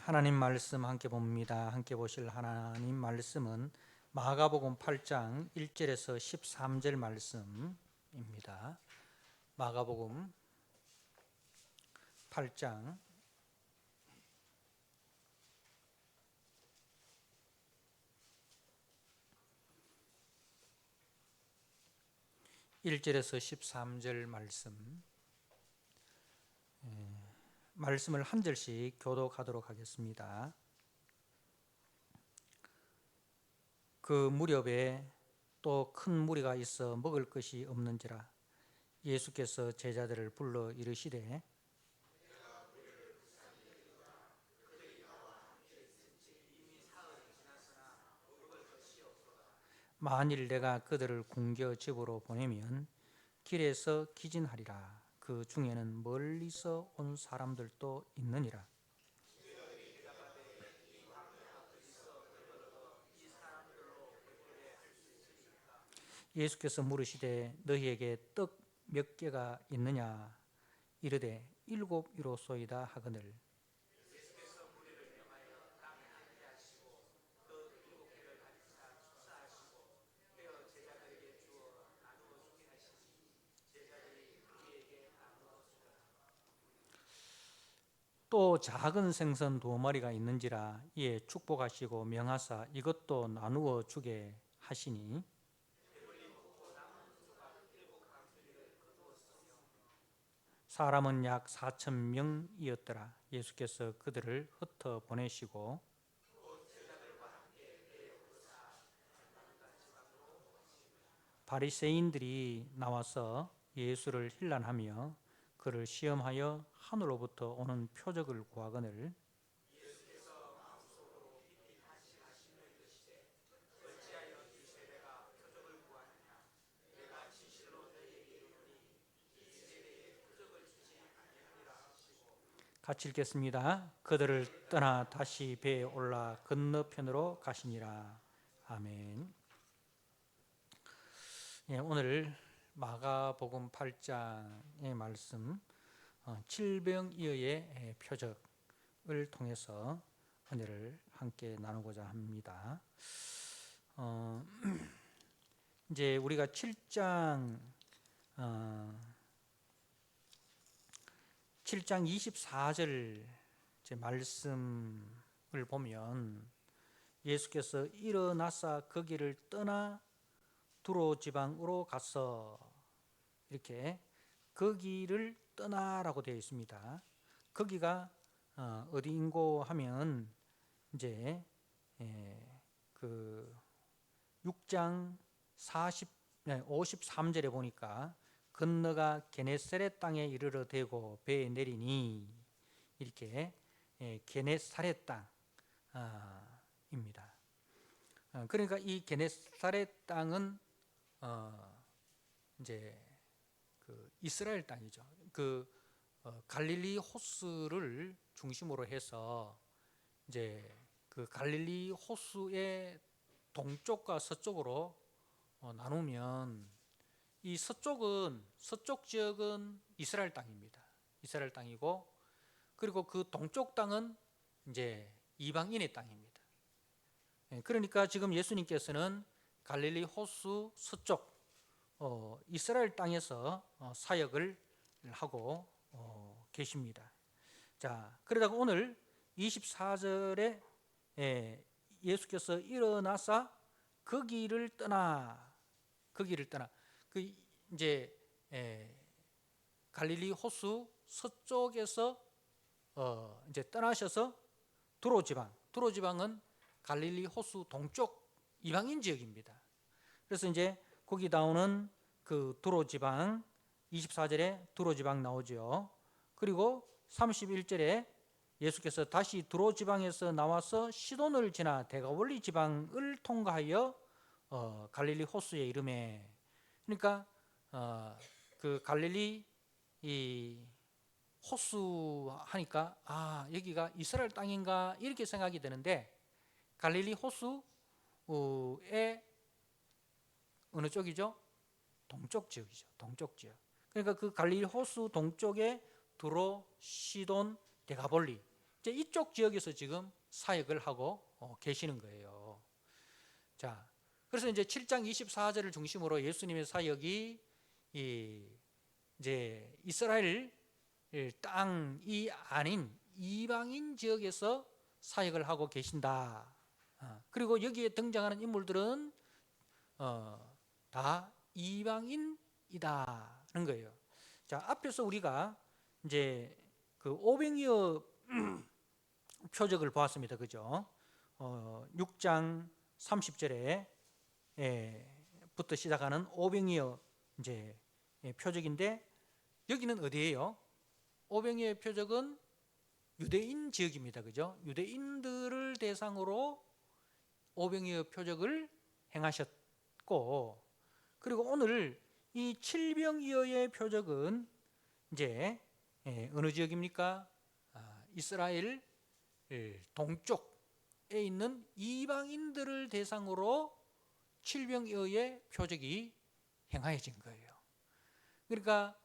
하나님 말씀 함께 봅니다. 함께 보실 하나님 말씀은 마가복음 8장 1절에서 13절 말씀입니다. 마가복음 8장 1절에서 13절 말씀을 한 절씩 교독하도록 하겠습니다. 그 무렵에 또 큰 무리가 있어 먹을 것이 없는지라 예수께서 제자들을 불러 이르시되 만일 내가 그들을 굶겨 집으로 보내면 길에서 기진하리라. 그 중에는 멀리서 온 사람들도 있느니라. 예수께서 물으시되 너희에게 떡 몇 개가 있느냐 이르되 7이로소이다 하거늘 또 작은 생선 2마리가 있는지라 이에 축복하시고 명하사 이것도 나누어 주게 하시니 사람은 약 4,000명이었더라. 예수께서 그들을 흩어 보내시고 바리새인들이 나와서 예수를 힐난하며 그를 시험하여 하늘로부터 오는 표적을 구하거늘 같이 읽겠습니다. 그들을 떠나 다시 배에 올라 건너편으로 가시니라. 아멘. 오늘 마가복음 8장의 말씀 칠병이어의 표적을 통해서 은혜를 함께 나누고자 합니다. 이제 우리가 7장 24절 말씀을 보면 예수께서 일어나사 거기를 떠나 두로 지방으로 가서 이렇게 거기를 떠나라고 되어 있습니다. 거기가 어디인고 하면 이제 그 6장 53절에 보니까 건너가 게네사렛 땅에 이르러 대고 배에 내리니 이렇게 게네사렛 땅입니다. 그러니까 이 게네사렛 땅은 이제 그 이스라엘 땅이죠. 그 갈릴리 호수를 중심으로 해서 이제 그 갈릴리 호수의 동쪽과 서쪽으로 나누면 이 서쪽 지역은 이스라엘 땅입니다. 이스라엘 땅이고 그리고 그 동쪽 땅은 이제 이방인의 땅입니다. 그러니까 지금 예수님께서는 갈릴리 호수 서쪽 이스라엘 땅에서 사역을 하고 계십니다. 자, 그러다가 오늘 24절에 예수께서 일어나사 거기를 떠나 그 이제 갈릴리 호수 서쪽에서 이제 떠나셔서 두로 지방은 갈릴리 호수 동쪽 이방인 지역입니다. 그래서 이제 거기 나오는 그 두로 지방 24절에 두로 지방 나오죠. 그리고 31절에 예수께서 다시 두로 지방에서 나와서 시돈을 지나 데가볼리 지방을 통과하여 갈릴리 호수에 이르매 그러니까 그 갈릴리 이 호수 하니까 여기가 이스라엘 땅인가 이렇게 생각이 되는데 갈릴리 호수의 어느 쪽이죠? 동쪽 지역이죠. 동쪽 지역. 그러니까 그 갈릴리 호수 동쪽에 두로, 시돈, 데가볼리 이제 이쪽 지역에서 지금 사역을 하고 계시는 거예요. 자, 그래서 이제 7장 24절을 중심으로 예수님의 사역이 이제 이스라엘 땅이 아닌 이방인 지역에서 사역을 하고 계신다. 그리고 여기에 등장하는 인물들은 다 이방인이다는 거예요. 자, 앞에서 우리가 이제 그 오병이어 표적을 보았습니다. 그죠? 6장 30절에 부터 시작하는 오병이어 이제 표적인데, 여기는 어디예요? 오병이어 표적은 유대인 지역입니다. 그죠? 유대인들을 대상으로 오병이어 표적을 행하셨고, 그리고 오늘 이 칠병이어의 표적은 이제 어느 지역입니까? 이스라엘 동쪽에 있는 이방인들을 대상으로 칠병이어의 표적이 행하여진 거예요. 그러니까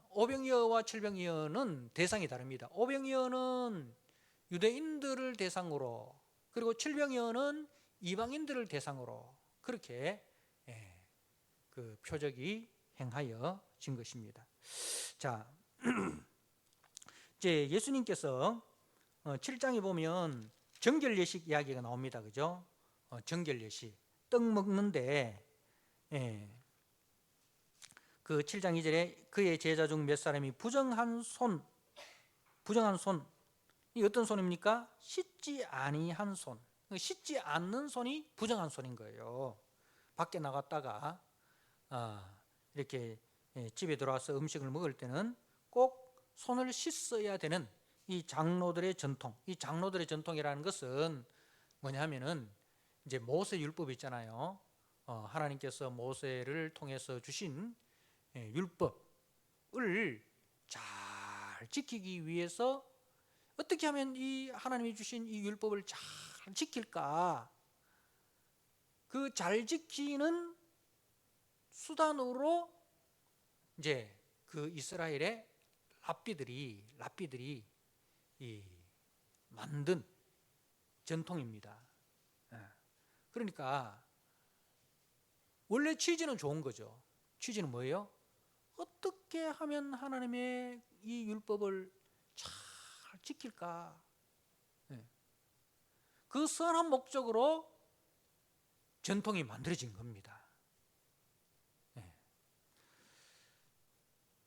오병이어와 칠병이어는 대상이 다릅니다. 오병이어는 유대인들을 대상으로, 그리고 칠병이어는 이방인들을 대상으로 그렇게 그 표적이 행하여진 것입니다. 자, 이제 예수님께서 7장에 보면 정결예식 이야기가 나옵니다. 그죠? 정결예식, 떡 먹는데 그 7장 2절에 그의 제자 중 몇 사람이 부정한 손, 이 어떤 손입니까? 씻지 아니한 손, 씻지 않는 손이 부정한 손인 거예요. 밖에 나갔다가 이렇게 집에 들어와서 음식을 먹을 때는 꼭 손을 씻어야 되는 이 장로들의 전통. 이 장로들의 전통이라는 것은 뭐냐 하면은 이제 모세 율법이 있잖아요. 하나님께서 모세를 통해서 주신 율법을 잘 지키기 위해서 어떻게 하면 이 하나님이 주신 이 율법을 잘 지킬까? 그 잘 지키는 수단으로 이제 그 이스라엘의 랍비들이 만든 전통입니다. 그러니까 원래 취지는 좋은 거죠. 취지는 뭐예요? 어떻게 하면 하나님의 이 율법을 잘 지킬까? 그 선한 목적으로 전통이 만들어진 겁니다.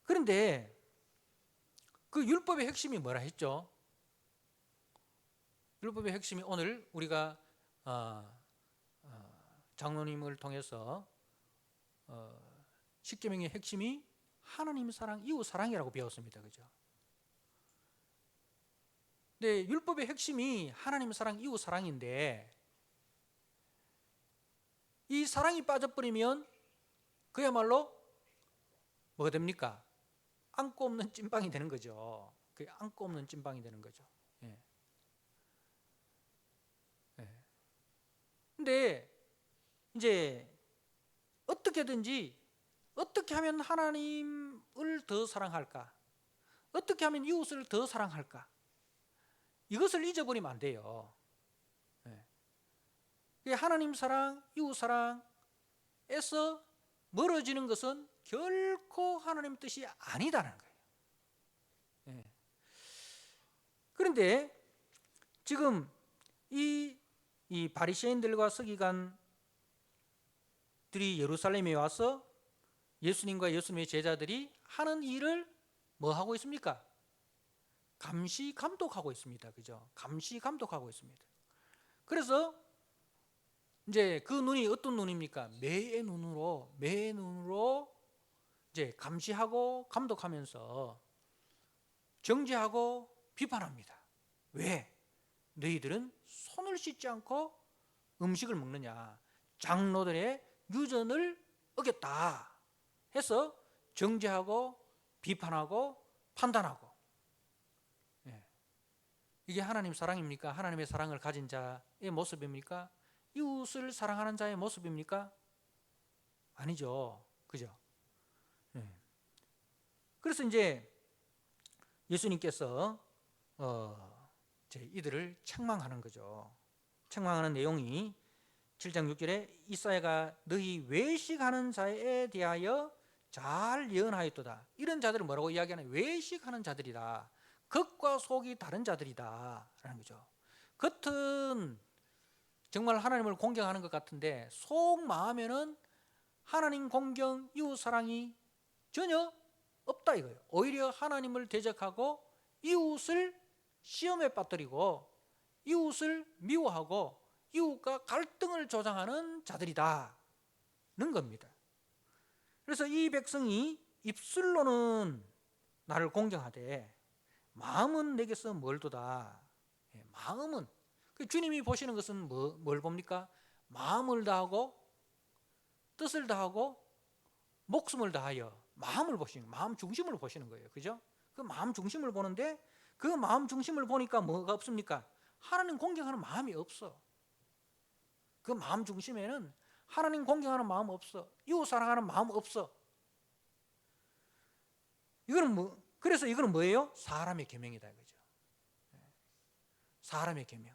그런데 그 율법의 핵심이 뭐라 했죠? 율법의 핵심이 오늘 우리가 장로님을 통해서 십계명의 핵심이 하나님 사랑, 이웃 사랑이라고 배웠습니다. 그죠? 근데 율법의 핵심이 하나님 사랑, 이웃 사랑인데 이 사랑이 빠져버리면 그야말로 뭐가 됩니까? 안고 없는 찐빵이 되는 거죠. 그 안고 없는 찐빵이 되는 거죠. 근데 이제 어떻게든지 어떻게 하면 하나님을 더 사랑할까? 어떻게 하면 이웃을 더 사랑할까? 이것을 잊어버리면 안 돼요. 하나님 사랑, 이웃 사랑에서 멀어지는 것은 결코 하나님 뜻이 아니다는 거예요. 그런데 지금 이 바리새인들과 서기관들이 예루살렘에 와서 예수님과 예수님의 제자들이 하는 일을 뭐 하고 있습니까? 감시 감독하고 있습니다. 그죠? 감시 감독하고 있습니다. 그래서 이제 그 눈이 어떤 눈입니까? 매의 눈으로 이제 감시하고 감독하면서 정죄하고 비판합니다. 왜? 너희들은 손을 씻지 않고 음식을 먹느냐? 장로들의 유전을 어겼다 해서 정죄하고 비판하고 판단하고. 이게 하나님 사랑입니까? 하나님의 사랑을 가진 자의 모습입니까? 이웃을 사랑하는 자의 모습입니까? 아니죠. 그죠? 그래서 이제 예수님께서 이제 이들을 책망하는 거죠. 책망하는 내용이 7장 6절에 이사야가 너희 외식하는 자에 대하여 잘 예언하였도다. 이런 자들을 뭐라고 이야기하냐? 외식하는 자들이다. 겉과 속이 다른 자들이다 라는 거죠. 겉은 정말 하나님을 공경하는 것 같은데 속 마음에는 하나님 공경, 이웃 사랑이 전혀 없다 이거예요. 오히려 하나님을 대적하고 이웃을 시험에 빠뜨리고 이웃을 미워하고 이웃과 갈등을 조장하는 자들이다는 겁니다. 그래서 이 백성이 입술로는 나를 공경하되 마음은 내게서 멀도다. 마음은 주님이 보시는 것은 뭘 봅니까? 마음을 다하고 뜻을 다하고 목숨을 다하여 마음을 보시는, 마음 중심을 보시는 거예요. 그죠? 그 마음 중심을 보는데 그 마음 중심을 보니까 뭐가 없습니까? 하나님 공경하는 마음이 없어. 그 마음 중심에는 하나님 공경하는 마음 없어. 이웃 사랑하는 마음 없어. 이거는 그래서 이거는 뭐예요? 사람의 계명이다 이거죠. 사람의 계명.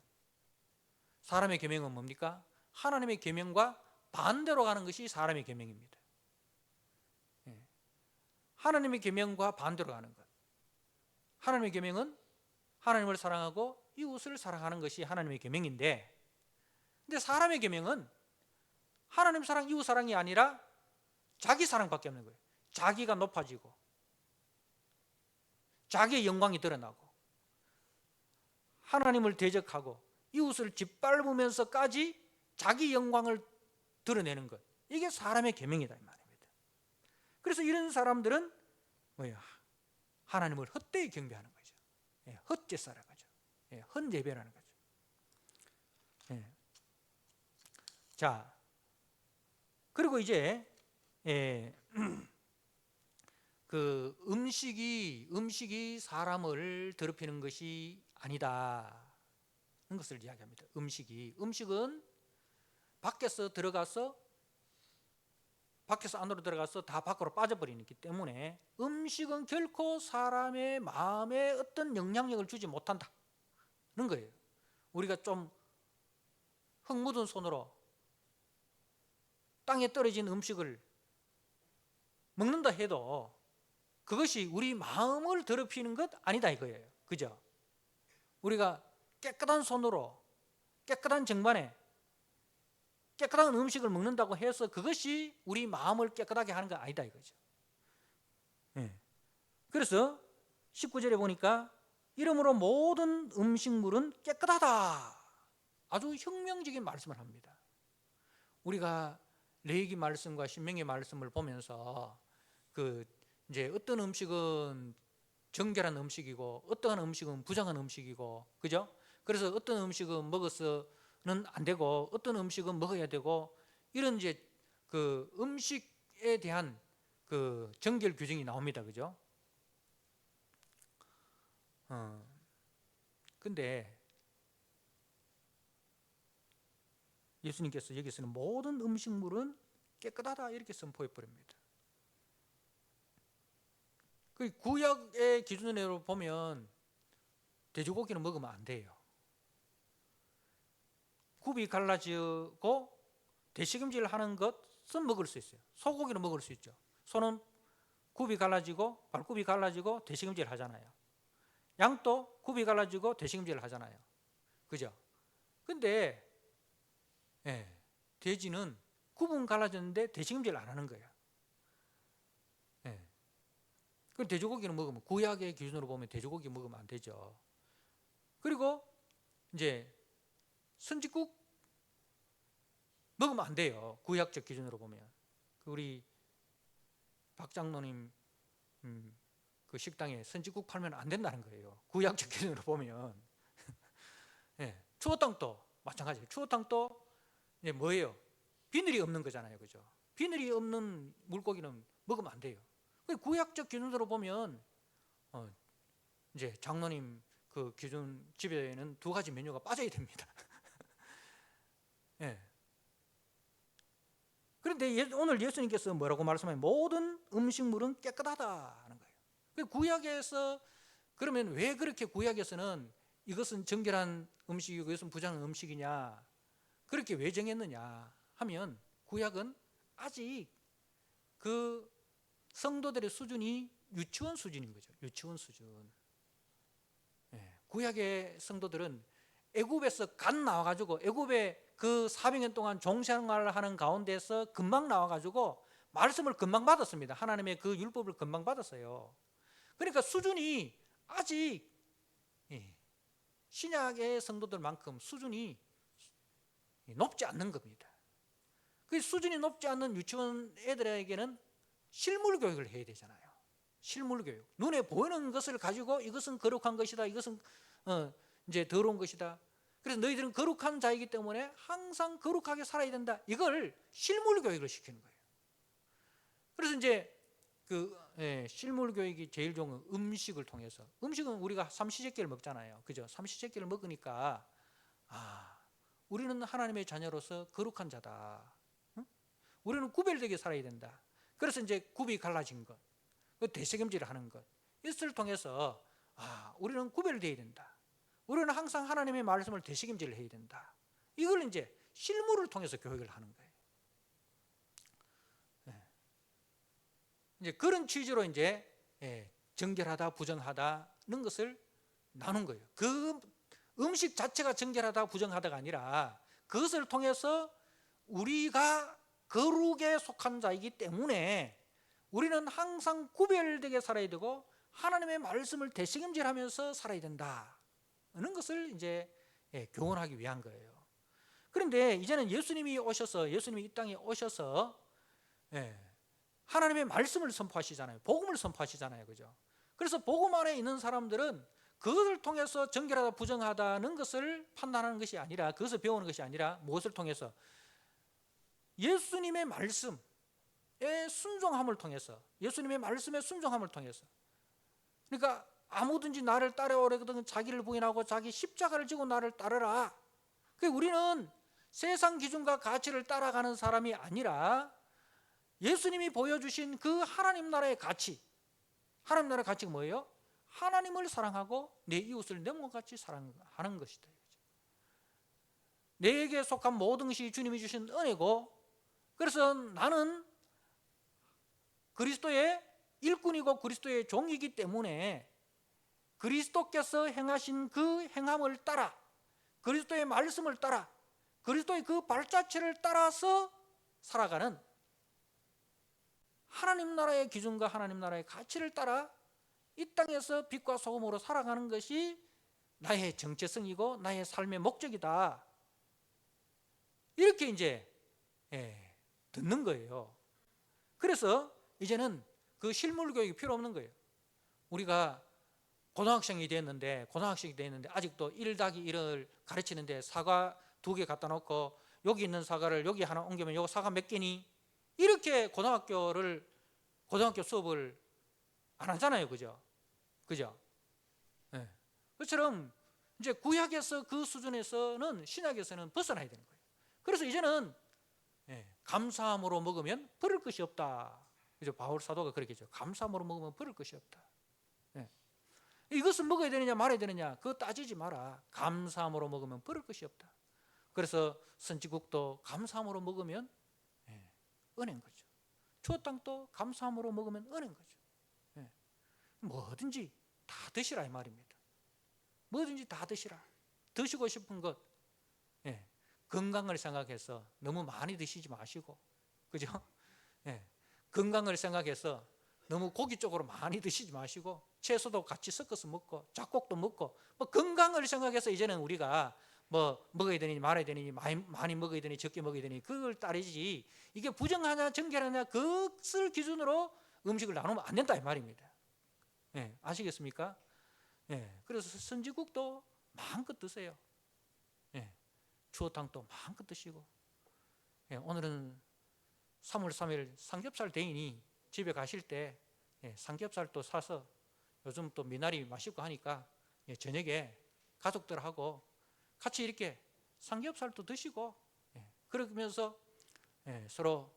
사람의 계명은 뭡니까? 하나님의 계명과 반대로 가는 것이 사람의 계명입니다. 하나님의 계명과 반대로 가는 것. 하나님의 계명은 하나님을 사랑하고 이웃을 사랑하는 것이 하나님의 계명인데, 근데 사람의 계명은 하나님 사랑, 이웃 사랑이 아니라 자기 사랑밖에 없는 거예요. 자기가 높아지고 자기의 영광이 드러나고 하나님을 대적하고 이웃을 짓밟으면서까지 자기 영광을 드러내는 것. 이게 사람의 계명이다 이 말입니다. 그래서 이런 사람들은 뭐야? 하나님을 헛되이 경배하는 거죠. 헛제사라는 거죠. 헛예배라는 거죠. 자, 그리고 이제 그 음식이 사람을 더럽히는 것이 아니다는 것을 이야기합니다. 음식은 밖에서 안으로 들어가서 다 밖으로 빠져버리기 때문에 음식은 결코 사람의 마음에 어떤 영향력을 주지 못한다는 거예요. 우리가 좀 흙 묻은 손으로 땅에 떨어진 음식을 먹는다 해도 그것이 우리 마음을 더럽히는 것 아니다 이거예요. 그죠? 우리가 깨끗한 손으로 깨끗한 정반에 깨끗한 음식을 먹는다고 해서 그것이 우리 마음을 깨끗하게 하는 거 아니다 이거죠. 그래서 19절에 보니까 이러므로 모든 음식물은 깨끗하다. 아주 혁명적인 말씀을 합니다. 우리가 레위기 말씀과 신명기 말씀을 보면서 이제 어떤 음식은 정결한 음식이고 어떠한 음식은 부정한 음식이고, 그죠? 그래서 어떤 음식은 먹어서는 안 되고 어떤 음식은 먹어야 되고, 이런 이제 그 음식에 대한 그 정결 규정이 나옵니다, 그죠? 근데 예수님께서 여기서는 모든 음식물은 깨끗하다 이렇게 선포해 버립니다. 그 구약의 기준으로 보면 돼지고기는 먹으면 안 돼요. 굽이 갈라지고 대식임질 하는 것은 먹을 수 있어요. 소고기는 먹을 수 있죠. 소는 굽이 갈라지고 발굽이 갈라지고 대식임질 하잖아요. 양도 굽이 갈라지고 대식임질 하잖아요. 그죠? 근데 돼지는 굽은 갈라졌는데 대식임질 안 하는 거예요. 그 돼지고기는 먹으면, 구약의 기준으로 보면 돼지고기 먹으면 안 되죠. 그리고 이제 선지국 먹으면 안 돼요. 구약적 기준으로 보면. 우리 박 장로님 그 식당에 선지국 팔면 안 된다는 거예요. 구약적 기준으로 보면. 추어탕도 마찬가지예요. 추어탕도 이제 뭐예요? 비늘이 없는 거잖아요, 그죠? 비늘이 없는 물고기는 먹으면 안 돼요. 구약적 기준으로 보면 이제 장로님 그 기준 집에는 두 가지 메뉴가 빠져야 됩니다. 그런데 오늘 예수님께서 뭐라고 말씀하면 모든 음식물은 깨끗하다는 거예요. 구약에서 그러면 왜 그렇게 구약에서는 이것은 정결한 음식이고 이것은 부정한 음식이냐, 그렇게 왜 정했느냐 하면 구약은 아직 그 성도들의 수준이 유치원 수준인 거죠. 유치원 수준. 구약의 성도들은 애굽에서 갓 나와가지고 애굽에 그 400년 동안 종생활을 하는 가운데서 금방 나와가지고 말씀을 금방 받았습니다. 하나님의 그 율법을 금방 받았어요. 그러니까 수준이 아직 신약의 성도들만큼 수준이 높지 않는 겁니다. 그 수준이 높지 않는 유치원 애들에게는 실물 교육을 해야 되잖아요. 실물 교육. 눈에 보이는 것을 가지고 이것은 거룩한 것이다. 이것은 이제 더러운 것이다. 그래서 너희들은 거룩한 자이기 때문에 항상 거룩하게 살아야 된다. 이걸 실물 교육을 시키는 거예요. 그래서 이제 실물 교육이 제일 좋은 건 음식을 통해서. 음식은 우리가 삼시세끼를 먹잖아요. 그죠? 삼시세끼를 먹으니까 우리는 하나님의 자녀로서 거룩한 자다. 응? 우리는 구별되게 살아야 된다. 그래서 이제 굽이 갈라진 것, 대책임질을 하는 것, 이것을 통해서 우리는 구별되어야 된다. 우리는 항상 하나님의 말씀을 되새김질을 해야 된다. 이걸 이제 실물을 통해서 교육을 하는 거예요. 이제 그런 취지로 이제 정결하다, 부정하다는 것을 나눈 거예요. 그 음식 자체가 정결하다, 부정하다가 아니라 그것을 통해서 우리가 거룩에 속한 자이기 때문에 우리는 항상 구별되게 살아야 되고 하나님의 말씀을 되새김질하면서 살아야 된다. 는 것을 이제 교훈하기 위한 거예요. 그런데 이제는 예수님이 이 땅에 오셔서 하나님의 말씀을 선포하시잖아요. 복음을 선포하시잖아요. 그죠? 그래서 복음 안에 있는 사람들은 그것을 통해서 정결하다, 부정하다는 것을 판단하는 것이 아니라, 그것을 배우는 것이 아니라 무엇을 통해서? 예수님의 말씀에 순종함을 통해서, 예수님의 말씀에 순종함을 통해서. 그러니까 아무든지 나를 따라오려거든 자기를 부인하고 자기 십자가를 지고 나를 따르라. 우리는 세상 기준과 가치를 따라가는 사람이 아니라 예수님이 보여주신 그 하나님 나라의 가치. 하나님 나라의 가치가 뭐예요? 하나님을 사랑하고 내 이웃을 내 몸같이 사랑하는 것이다. 내게 속한 모든 것이 주님이 주신 은혜고, 그래서 나는 그리스도의 일꾼이고 그리스도의 종이기 때문에 그리스도께서 행하신 그 행함을 따라, 그리스도의 말씀을 따라, 그리스도의 그 발자취를 따라서 살아가는 하나님 나라의 기준과 하나님 나라의 가치를 따라 이 땅에서 빛과 소금으로 살아가는 것이 나의 정체성이고 나의 삶의 목적이다. 이렇게 이제 듣는 거예요. 그래서 이제는 그 실물 교육이 필요 없는 거예요. 우리가 고등학생이 됐는데 아직도 1+1을 가르치는데 사과 2개 갖다 놓고 여기 있는 사과를 여기 하나 옮기면 여기 사과 몇 개니? 이렇게 고등학교 수업을 안 하잖아요. 그죠? 그처럼 이제 구약에서 그 수준에서는 신약에서는 벗어나야 되는 거예요. 그래서 이제는 감사함으로 먹으면 버릴 것이 없다. 그죠? 바울 사도가 그렇게 했죠. 감사함으로 먹으면 버릴 것이 없다. 이것은 먹어야 되느냐 말아야 되느냐 그거 따지지 마라. 감사함으로 먹으면 버릴 것이 없다. 그래서 선지국도 감사함으로 먹으면 은혜인 거죠. 추어탕도 감사함으로 먹으면 은혜인 거죠. 뭐든지 다 드시라 이 말입니다. 뭐든지 다 드시라. 드시고 싶은 것 건강을 생각해서 너무 많이 드시지 마시고, 그죠? 건강을 생각해서 너무 고기 쪽으로 많이 드시지 마시고 채소도 같이 섞어서 먹고 잡곡도 먹고, 뭐 건강을 생각해서 이제는 우리가 뭐 먹어야 되니 말아야 되니 많이 먹어야 되니 적게 먹어야 되니 그걸 따르지, 이게 부정하냐 정결하냐 그것을 기준으로 음식을 나누면 안 된다 이 말입니다. 아시겠습니까? 그래서 선지국도 마음껏 드세요. 추어탕도 마음껏 드시고, 오늘은 3월 3일 삼겹살 데이니 집에 가실 때 삼겹살도 사서, 요즘 또 미나리 맛있고 하니까 저녁에 가족들하고 같이 이렇게 삼겹살도 드시고, 그러면서 서로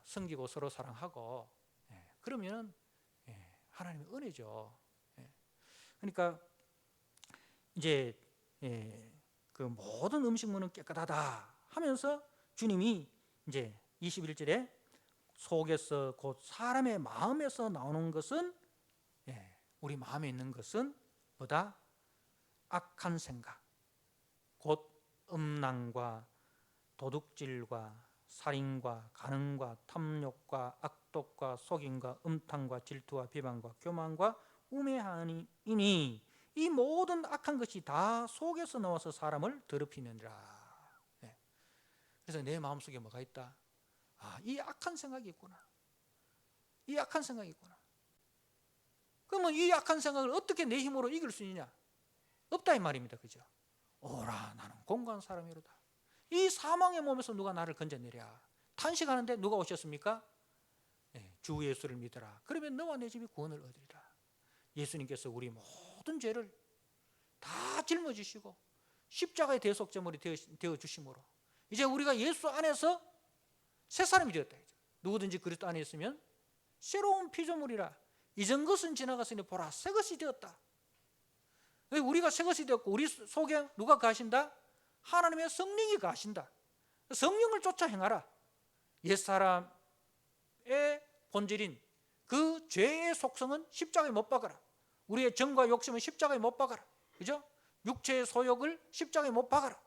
섬기고 서로 사랑하고, 그러면 하나님의 은혜죠. 그러니까 이제 그 모든 음식물은 깨끗하다 하면서 주님이 이제 21절에 속에서 곧 사람의 마음에서 나오는 것은 우리 마음에 있는 것은 뭐다? 악한 생각, 곧 음란과 도둑질과 살인과 간음과 탐욕과 악독과 속임과 음탕과 질투와 비방과 교만과 우매하니이니 이 모든 악한 것이 다 속에서 나와서 사람을 더럽히느니라. 그래서 내 마음속에 뭐가 있다? 이 악한 생각이 있구나. 이 악한 생각이 있구나. 그러면 이 악한 생각을 어떻게 내 힘으로 이길 수 있느냐? 없다 이 말입니다. 그죠? 오라 나는 공고한 사람이로다. 이 사망의 몸에서 누가 나를 건져내랴. 탄식하는데 누가 오셨습니까? 주 예수를 믿어라. 그러면 너와 내 집이 구원을 얻으리라. 예수님께서 우리 모든 죄를 다 짊어지시고 십자가의 대속제물이 되어 주심으로 이제 우리가 예수 안에서 새 사람이 되었다. 누구든지 그리스도 안에 있으면 새로운 피조물이라. 이전 것은 지나갔으니 보라 새 것이 되었다. 우리가 새 것이 되었고 우리 속에 누가 가신다? 하나님의 성령이 가신다. 성령을 쫓아 행하라. 옛사람의 본질인 그 죄의 속성은 십자가에 못 박아라. 우리의 정과 욕심은 십자가에 못 박아라. 그죠? 육체의 소욕을 십자가에 못 박아라.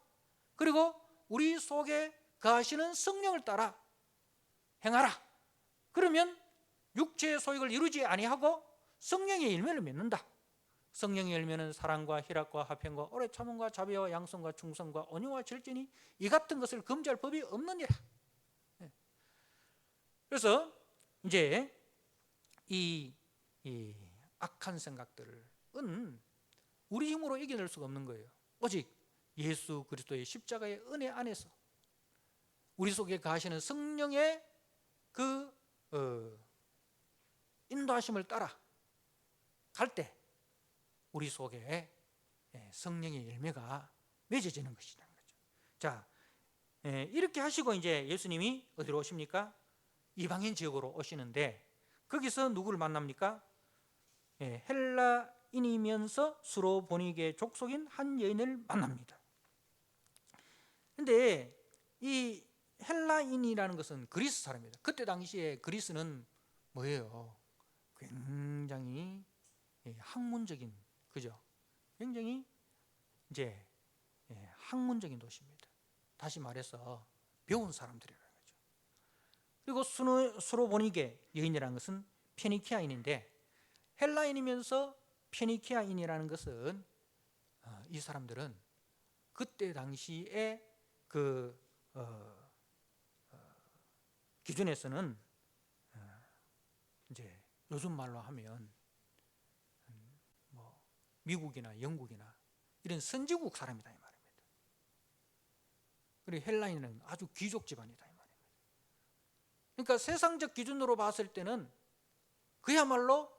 그리고 우리 속에 거하시는 성령을 따라 행하라. 그러면 육체의 소욕을 이루지 아니하고 성령의 열매를 맺는다. 성령의 열매는 사랑과 희락과 화평과 오래 참음과 자비와 양성과 충성과 온유와 절제니 이 같은 것을 금지할 법이 없느니라. 그래서 이제 이 악한 생각들은 우리 힘으로 이겨낼 수가 없는 거예요. 오직 예수 그리스도의 십자가의 은혜 안에서 우리 속에 가시는 성령의 그 인도하심을 따라 갈 때 우리 속에 성령의 열매가 맺어지는 것이라는 거죠. 자, 이렇게 하시고 이제 예수님이 어디로 오십니까? 이방인 지역으로 오시는데 거기서 누구를 만납니까? 헬라인이면서 수로보니게 족속인 한 여인을 만납니다. 그런데 이 헬라인이라는 것은 그리스 사람입니다. 그때 당시에 그리스는 뭐예요? 굉장히 학문적인, 그죠? 굉장히 이제 학문적인 도시입니다. 다시 말해서 배운 사람들이라는 거죠. 그리고 수로보니게 여인이라는 것은 페니키아인인데 헬라인이면서 페니키아인이라는 것은 이 사람들은 그때 당시에 그 기준에서는 이제 요즘 말로 하면 뭐 미국이나 영국이나 이런 선진국 사람이다 이 말입니다. 그리고 헬라인은 아주 귀족 집안이다 이 말입니다. 그러니까 세상적 기준으로 봤을 때는 그야말로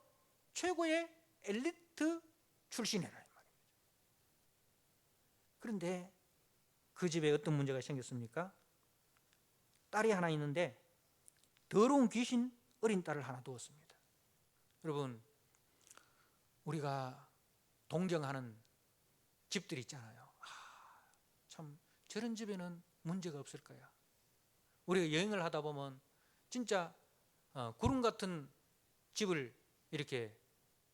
최고의 엘리트 출신이라 이 말입니다. 그런데 그 집에 어떤 문제가 생겼습니까? 딸이 하나 있는데 더러운 귀신 어린 딸을 하나 두었습니다. 여러분, 우리가 동경하는 집들이 있잖아요. 참 저런 집에는 문제가 없을 거야. 우리가 여행을 하다 보면 진짜 구름 같은 집을 이렇게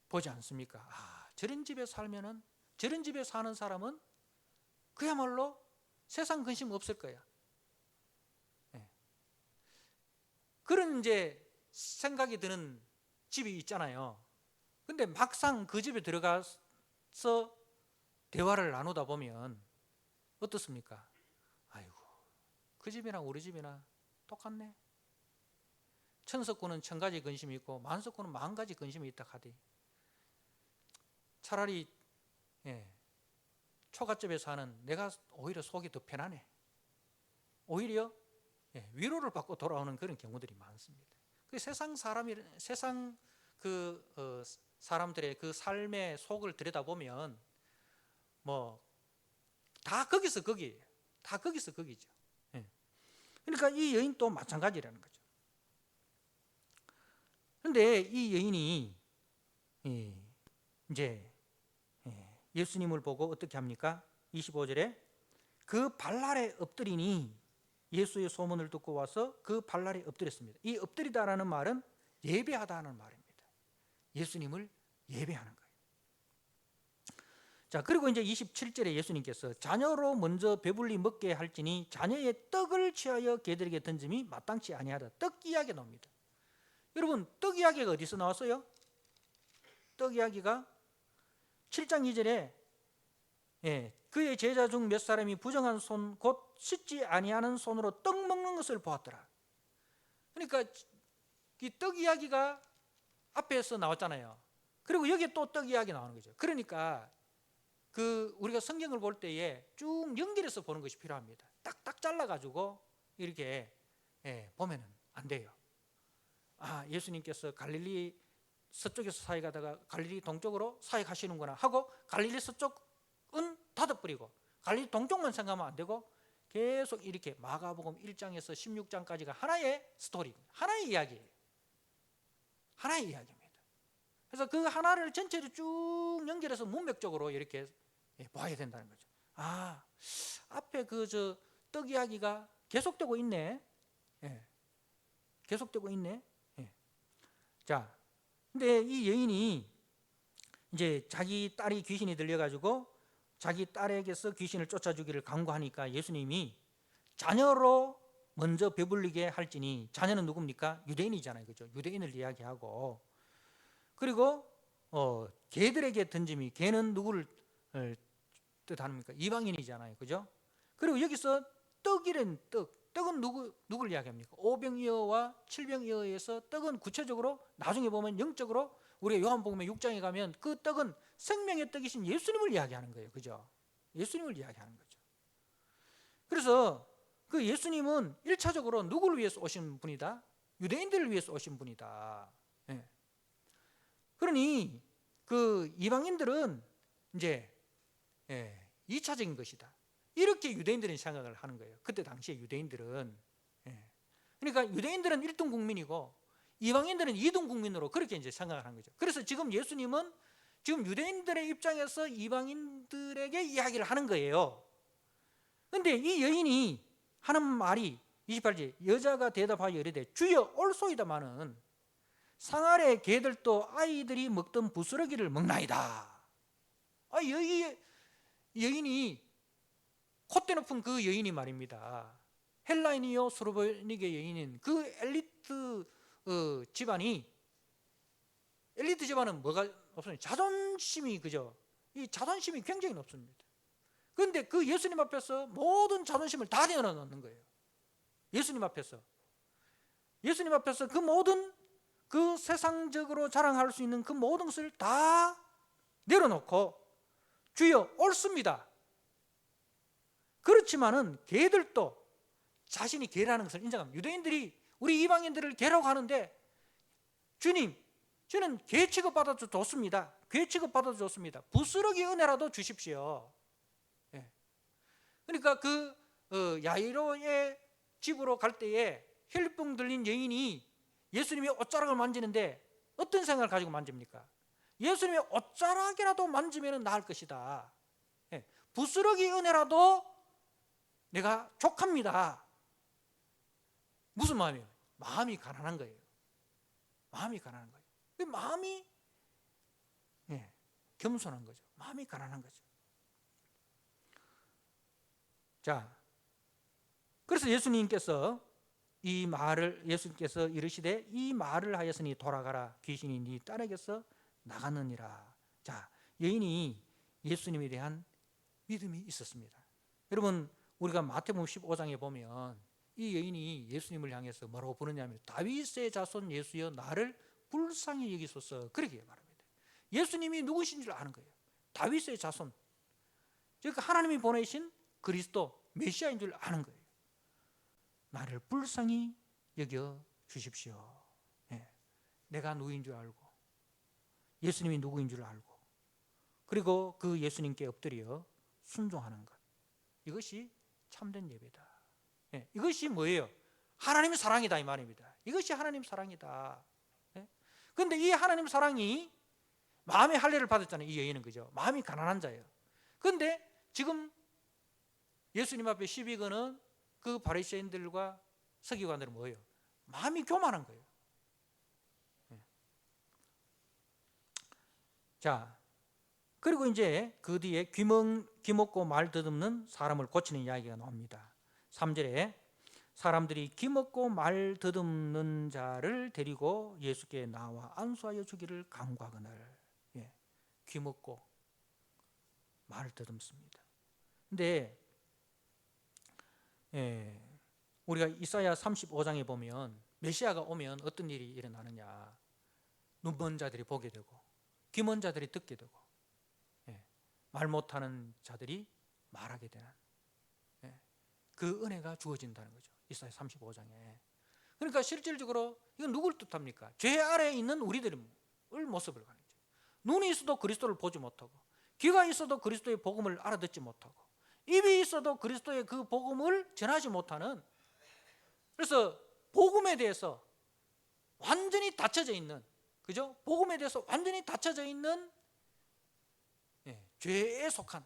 보지 않습니까? 저런 집에 살면은, 저런 집에 사는 사람은 그야말로 세상 근심 없을 거야. 그런 이제 생각이 드는 집이 있잖아요. 근데 막상 그 집에 들어가서 대화를 나누다 보면 어떻습니까? 아이고, 그 집이랑 우리 집이나 똑같네. 천석구는 1000가지 근심이 있고 만석구는 10,000가지 근심이 있다 하디. 차라리 초가집에 사는 내가 오히려 속이 더 편하네. 오히려 위로를 받고 돌아오는 그런 경우들이 많습니다. 그 세상 사람들의 그 삶의 속을 들여다보면 뭐 다 거기서 거기예요. 다 거기서 거기죠. 그러니까 이 여인도 마찬가지라는 거죠. 그런데 이 여인이 이제 예수님을 보고 어떻게 합니까? 25절에 그 발날에 엎드리니, 예수의 소문을 듣고 와서 그 발날에 엎드렸습니다. 이 엎드리다라는 말은 예배하다는 말입니다. 예수님을 예배하는 거예요. 자, 그리고 이제 27절에 예수님께서 자녀로 먼저 배불리 먹게 할지니 자녀의 떡을 취하여 개들에게 던짐이 마땅치 아니하다. 떡 이야기 나옵니다. 여러분, 떡 이야기가 어디서 나왔어요? 떡 이야기가 7장 2절에 그의 제자 중 몇 사람이 부정한 손 곧 씻지 아니하는 손으로 떡 먹는 것을 보았더라. 그러니까 이 떡 이야기가 앞에서 나왔잖아요. 그리고 여기에 또 떡 이야기 나오는 거죠. 그러니까 우리가 성경을 볼 때에 쭉 연결해서 보는 것이 필요합니다. 딱딱 잘라가지고 이렇게 보면은 안 돼요. 예수님께서 갈릴리 서쪽에서 사역하다가 갈릴리 동쪽으로 사역하시는구나 하고 갈릴리 서쪽은 닫아버리고 갈릴리 동쪽만 생각하면 안 되고 계속 이렇게 마가복음 1장에서 16장까지가 하나의 스토리, 하나의 이야기예요. 하나의 이야기입니다. 그래서 그 하나를 전체로 쭉 연결해서 문맥적으로 이렇게 봐야 된다는 거죠. 앞에 떡 이야기가 계속되고 있네. 계속되고 있네. 자, 근데 이 여인이 이제 자기 딸이 귀신이 들려가지고 자기 딸에게서 귀신을 쫓아주기를 간구하니까 예수님이 자녀로 먼저 배불리게 할지니, 자녀는 누굽니까? 유대인이잖아요, 그죠? 유대인을 이야기하고, 그리고 개들에게 던짐이, 개는 누구를 뜻합니까? 이방인이잖아요, 그죠? 그리고 여기서 떡이란 떡은 누굴 이야기합니까? 오병이어와 칠병이어에서 떡은 구체적으로 나중에 보면 영적으로 우리가 요한복음의 6장에 가면 그 떡은 생명의 떡이신 예수님을 이야기하는 거예요, 그죠? 예수님을 이야기하는 거죠. 그래서 그 예수님은 1차적으로 누구를 위해서 오신 분이다? 유대인들을 위해서 오신 분이다. 그러니 그 이방인들은 이제 2차적인 것이다. 이렇게 유대인들은 생각을 하는 거예요. 그때 당시에 유대인들은. 그러니까 유대인들은 1등 국민이고 이방인들은 2등 국민으로 그렇게 이제 생각을 하는 거죠. 그래서 지금 예수님은 지금 유대인들의 입장에서 이방인들에게 이야기를 하는 거예요. 그런데 이 여인이 하는 말이 28절, 여자가 대답하여 이르되 주여 올소이다마는 상아래 개들도 아이들이 먹던 부스러기를 먹나이다. 여인이 콧대 높은 그 여인이 말입니다. 헬라인이요 스로베니게 여인인 그 엘리트 집안이, 엘리트 집안은 뭐가 없습니다. 자존심이, 그죠? 이 자존심이 굉장히 높습니다. 그런데 그 예수님 앞에서 모든 자존심을 다 내어놓는 거예요. 예수님 앞에서 그 모든 그 세상적으로 자랑할 수 있는 그 모든 것을 다 내려놓고 주여 옳습니다. 그렇지만은 개들도 자신이 개라는 것을 인정합니다. 유대인들이 우리 이방인들을 개라고 하는데 주님, 저는 개 취급받아도 좋습니다. 개 취급받아도 좋습니다. 부스러기 은혜라도 주십시오. 그러니까 야이로의 집으로 갈 때에 혈병 들린 여인이 예수님의 옷자락을 만지는데 어떤 생각을 가지고 만집니까? 예수님의 옷자락이라도 만지면 나을 것이다. 부스러기 은혜라도 내가 족합니다. 무슨 마음이에요? 마음이 가난한 거예요. 마음이 가난한 거예요. 마음이 겸손한 거죠. 마음이 가난한 거죠. 자, 그래서 예수님께서 이르시되 이 말을 하였으니 돌아가라, 귀신이 네 딸에게서 나갔느니라. 자, 여인이 예수님에 대한 믿음이 있었습니다. 여러분, 우리가 마태복음 15장에 보면 이 여인이 예수님을 향해서 뭐라고 부르냐면 다윗의 자손 예수여 나를 불쌍히 여기소서, 그렇게 말합니다. 예수님이 누구신 줄 아는 거예요. 다윗의 자손, 즉 하나님이 보내신 그리스도 메시아인 줄 아는 거예요. 나를 불쌍히 여겨 주십시오. 내가 누구인 줄 알고 예수님이 누구인 줄 알고 그리고 그 예수님께 엎드려 순종하는 것, 이것이 참된 예배다. 이것이 뭐예요? 하나님의 사랑이다, 이 말입니다. 이것이 하나님 사랑이다. 그런데 이 하나님 사랑이 마음의 할례를 받았잖아요. 이 여인은, 그죠? 마음이 가난한 자예요. 그런데 지금 예수님 앞에 시비 거는 그 바리새인들과 서기관들은 뭐예요? 마음이 교만한 거예요. 자, 그리고 이제 그 뒤에 귀먹고 말 더듬는 사람을 고치는 이야기가 나옵니다. 3절에 사람들이 귀먹고 말 더듬는 자를 데리고 예수께 나와 안수하여 주기를 간구하거늘. 예, 귀먹고 말을 더듬습니다. 근데 우리가 이사야 35장에 보면 메시아가 오면 어떤 일이 일어나느냐, 눈먼 자들이 보게 되고 귀먼 자들이 듣게 되고 말 못하는 자들이 말하게 되는 그 은혜가 주어진다는 거죠. 이사야 35장에. 그러니까 실질적으로 이건 누굴 뜻합니까? 죄 아래에 있는 우리들의 모습을 가는 거죠. 눈이 있어도 그리스도를 보지 못하고, 귀가 있어도 그리스도의 복음을 알아듣지 못하고, 입이 있어도 그리스도의 그 복음을 전하지 못하는, 그래서 복음에 대해서 완전히 닫혀져 있는, 그죠? 복음에 대해서 완전히 닫혀져 있는 죄에 속한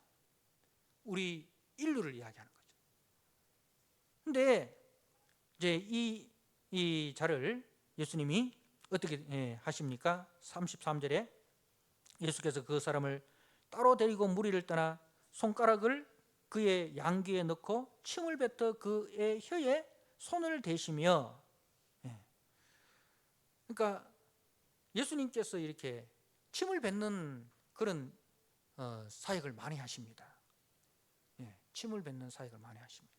우리 인류를 이야기하는 거죠. 근데 이제 이 자를 예수님이 어떻게 하십니까? 33절에 예수께서 그 사람을 따로 데리고 무리를 떠나 손가락을 그의 양귀에 넣고 침을 뱉어 그의 혀에 손을 대시며, 그러니까 예수님께서 이렇게 침을 뱉는 그런 사역을 많이 하십니다. 침을 뱉는 사역을 많이 하십니다.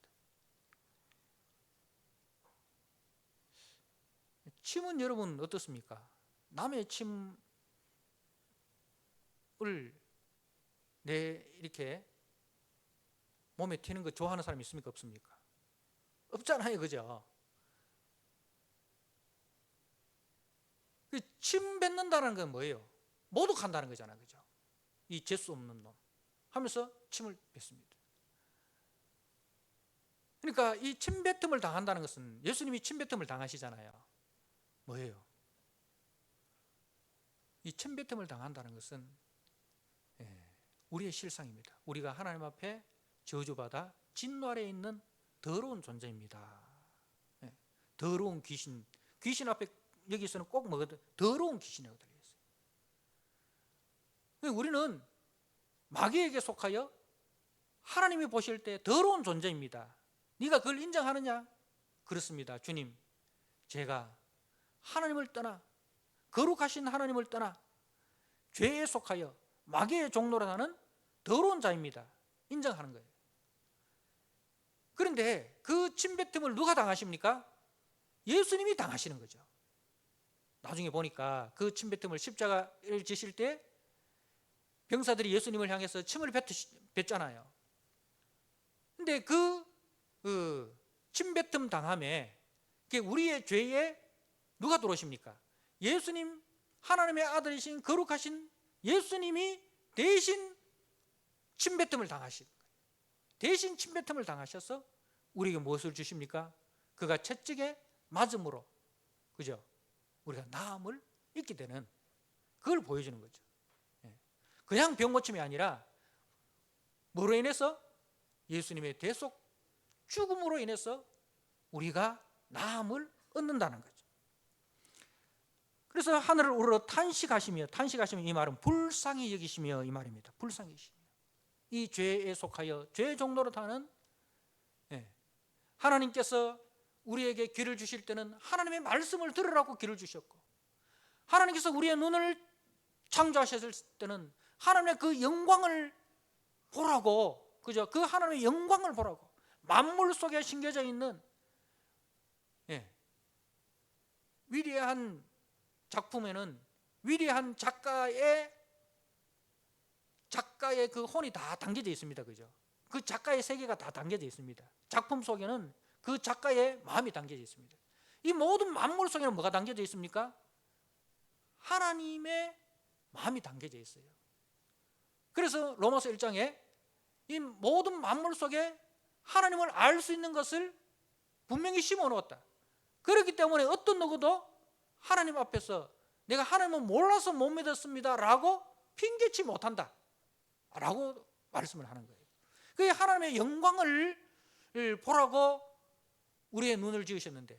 침은 여러분 어떻습니까? 남의 침을 이렇게 몸에 튀는 거 좋아하는 사람이 있습니까? 없습니까? 없잖아요, 그죠? 침 뱉는다는 건 뭐예요? 모독한다는 거잖아요, 그죠? 이 재수 없는 놈 하면서 침을 뱉습니다. 그러니까 이 침뱉음을 당한다는 것은, 예수님이 침뱉음을 당하시잖아요. 뭐예요? 이 침뱉음을 당한다는 것은 우리의 실상입니다. 우리가 하나님 앞에 저주받아 진노 아래에 있는 더러운 존재입니다. 더러운 귀신 앞에 여기서는 꼭 뭐거든? 더러운 귀신이라고 되어 있어요. 우리는 마귀에게 속하여 하나님이 보실 때 더러운 존재입니다. 네가 그걸 인정하느냐? 그렇습니다. 주님, 제가 하나님을 떠나, 거룩하신 하나님을 떠나 죄에 속하여 마귀의 종노릇 하는 더러운 자입니다. 인정하는 거예요. 그런데 그 침뱉음을 누가 당하십니까? 예수님이 당하시는 거죠. 나중에 보니까 그 침뱉음을 십자가를 지실 때 병사들이 예수님을 향해서 침을 뱉잖아요. 근데 그 침뱉음 당함에 우리의 죄에 누가 들어오십니까? 예수님, 하나님의 아들이신 거룩하신 예수님이 대신 침뱉음을 당하신 거예요. 대신 침뱉음을 당하셔서 우리에게 무엇을 주십니까? 그가 채찍에 맞음으로, 그죠? 우리가 나음을 잊게 되는, 그걸 보여주는 거죠. 그냥 병 고침이 아니라 뭐로 인해서? 예수님의 대속 죽음으로 인해서 우리가 나음을 얻는다는 거죠. 그래서 하늘을 우러러 탄식하시며 이 말은 불쌍히 여기시며 이 말입니다. 불쌍히 여기시며, 이 죄에 속하여 죄 종노릇 하는 하나님께서 우리에게 귀를 주실 때는 하나님의 말씀을 들으라고 귀를 주셨고, 하나님께서 우리의 눈을 창조하셨을 때는 하나님의 그 영광을 보라고, 그죠? 그 하나님의 영광을 보라고, 만물 속에 심겨져 있는 위대한 작품에는 위대한 작가의 그 혼이 다 담겨져 있습니다, 그죠? 그 작가의 세계가 다 담겨져 있습니다. 작품 속에는 그 작가의 마음이 담겨져 있습니다. 이 모든 만물 속에는 뭐가 담겨져 있습니까? 하나님의 마음이 담겨져 있어요. 그래서 로마서 1장에 이 모든 만물 속에 하나님을 알 수 있는 것을 분명히 심어 놓았다. 그렇기 때문에 어떤 누구도 하나님 앞에서 내가 하나님을 몰라서 못 믿었습니다 라고 핑계치 못한다 라고 말씀을 하는 거예요. 그게 하나님의 영광을 보라고 우리의 눈을 지으셨는데,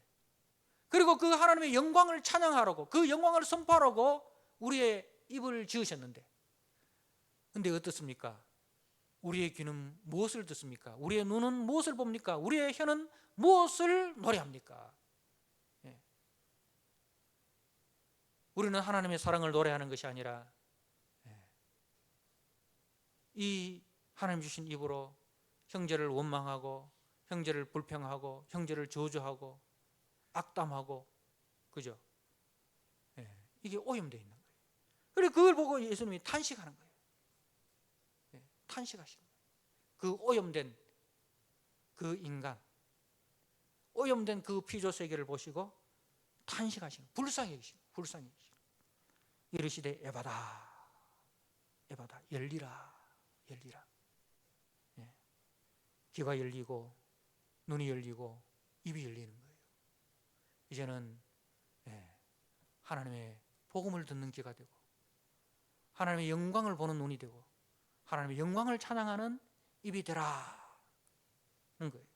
그리고 그 하나님의 영광을 찬양하라고, 그 영광을 선포하라고 우리의 입을 지으셨는데, 근데 어떻습니까? 우리의 귀는 무엇을 듣습니까? 우리의 눈은 무엇을 봅니까? 우리의 혀는 무엇을 노래합니까? 예. 우리는 하나님의 사랑을 노래하는 것이 아니라 이 하나님 주신 입으로 형제를 원망하고, 형제를 불평하고, 형제를 저주하고, 악담하고, 그죠? 이게 오염되어 있는 거예요. 그리고 그걸 보고 예수님이 탄식하는 거예요. 탄식하시는 거예요. 그 오염된 그 인간, 오염된 그 피조 세계를 보시고 탄식하시는, 불쌍히 여기시는, 불쌍히 여기시는. 이르시되 에바다, 에바다, 열리라, 열리라. 귀가 열리고 눈이 열리고 입이 열리는 거예요. 이제는 하나님의 복음을 듣는 귀가 되고, 하나님의 영광을 보는 눈이 되고, 하나님의 영광을 찬양하는 입이 되라는 거예요.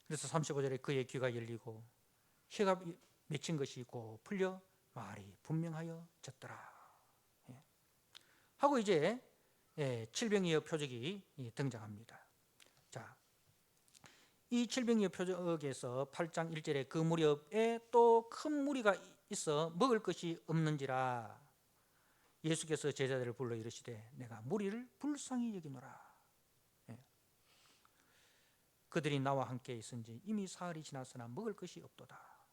그래서 35절에 그의 귀가 열리고 혀가 맺힌 것이 있고 풀려 말이 분명하여 졌더라 하고 이제 칠병이어 표적이 등장합니다. 자, 이 칠병이어 표적에서 8장 1절에 그 무렵에 또 큰 무리가 있어 먹을 것이 없는지라 예수께서 제자들을 불러 이르시되 내가 무리를 불쌍히 여기노라. 그들이 나와 함께 있은지 이미 사흘이 지났으나 먹을 것이 없도다.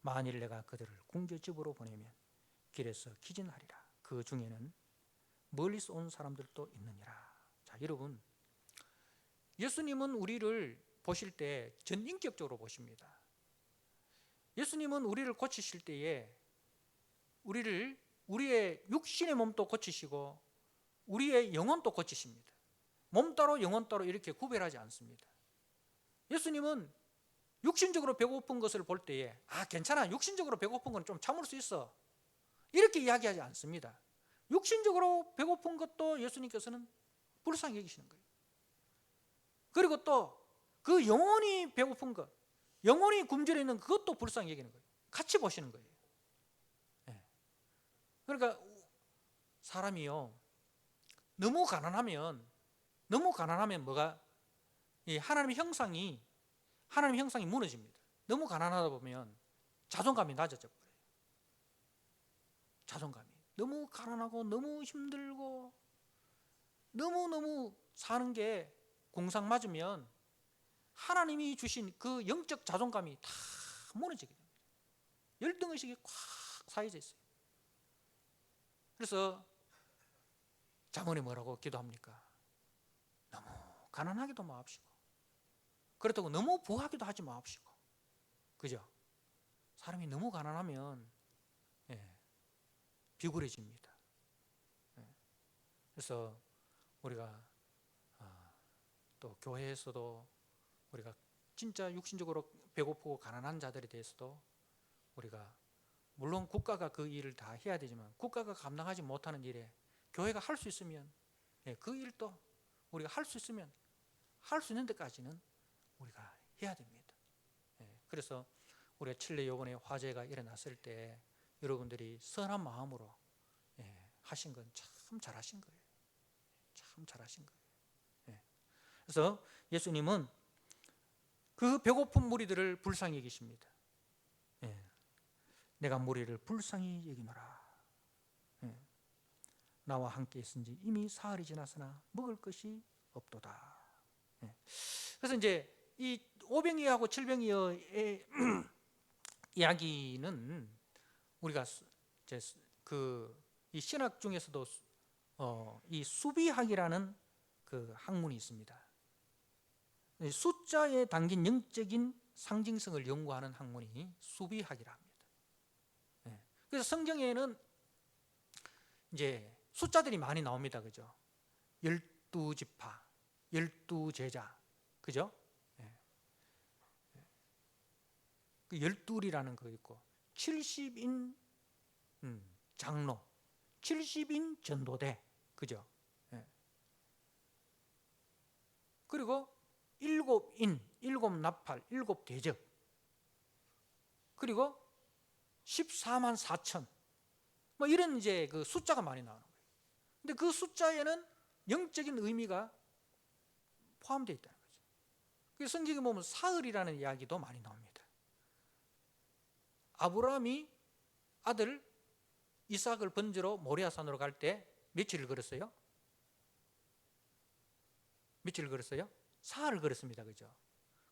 만일 내가 그들을 궁전 집으로 보내면 길에서 기진하리라. 그 중에는 멀리서 온 사람들도 있느니라. 자, 여러분, 예수님은 우리를 보실 때 전인격적으로 보십니다. 예수님은 우리를 고치실 때에 우리의 육신의 몸도 고치시고 우리의 영혼도 고치십니다. 몸 따로 영혼 따로 이렇게 구별하지 않습니다. 예수님은 육신적으로 배고픈 것을 볼 때에 괜찮아, 육신적으로 배고픈 건 좀 참을 수 있어, 이렇게 이야기하지 않습니다. 육신적으로 배고픈 것도 예수님께서는 불쌍히 여기시는 거예요. 그리고 또 그 영혼이 배고픈 것, 영혼이 굶주려 있는 그것도 불쌍히 여기는 거예요. 같이 보시는 거예요. 그러니까 사람이요, 너무 가난하면 뭐가 하나님의 형상이 무너집니다. 너무 가난하다 보면 자존감이 낮아져 버려요. 자존감이 너무 가난하고 너무 힘들고 너무 사는 게 공상 맞으면 하나님이 주신 그 영적 자존감이 다 무너지게 됩니다. 열등의식이 꽉 쌓여져 있어요. 그래서 잠언에 뭐라고 기도합니까? 너무 가난하기도 마옵시고 그렇다고 너무 부하기도 하지 마옵시고, 그죠? 사람이 너무 가난하면 비굴해집니다. 그래서 우리가 또 교회에서도 우리가 진짜 육신적으로 배고프고 가난한 자들에 대해서도 우리가 물론 국가가 그 일을 다 해야 되지만 국가가 감당하지 못하는 일에 교회가 할 수 있으면 그 일도 우리가 할 수 있으면 할 수 있는 데까지는 우리가 해야 됩니다. 그래서 우리가 칠레 요번에 화재가 일어났을 때 여러분들이 선한 마음으로 하신 건 참 잘하신 거예요. 참 잘하신 거예요. 그래서 예수님은 그 배고픈 무리들을 불쌍히 여기십니다. 내가 무리를 불쌍히 여기노라. 나와 함께 있은지 이미 사흘이 지났으나 먹을 것이 없도다. 그래서 이제 이 오병이어하고 칠병이어의 이야기는 우리가 이제 이 신학 중에서도 이 수비학이라는 그 학문이 있습니다. 숫자에 담긴 영적인 상징성을 연구하는 학문이 수비학이라 합니다. 그래서 성경에는 이제 숫자들이 많이 나옵니다, 그죠? 12지파, 12제자, 그죠? 그 열둘이라는 거 있고 70인 장로, 70인 전도대, 그죠? 예. 그리고 7인, 7나팔, 7대접, 그리고 14만 4천, 뭐 이런 이제 그 숫자가 많이 나오는 거예요. 근데 그 숫자에는 영적인 의미가 포함되어 있다는 거죠. 그 성경에 보면 사흘이라는 이야기도 많이 나옵니다. 아브라함이 아들 이삭을 번지러 모리아산으로 갈 때 며칠을 걸었어요? 며칠을 걸었어요? 사흘을 걸었습니다. 그죠?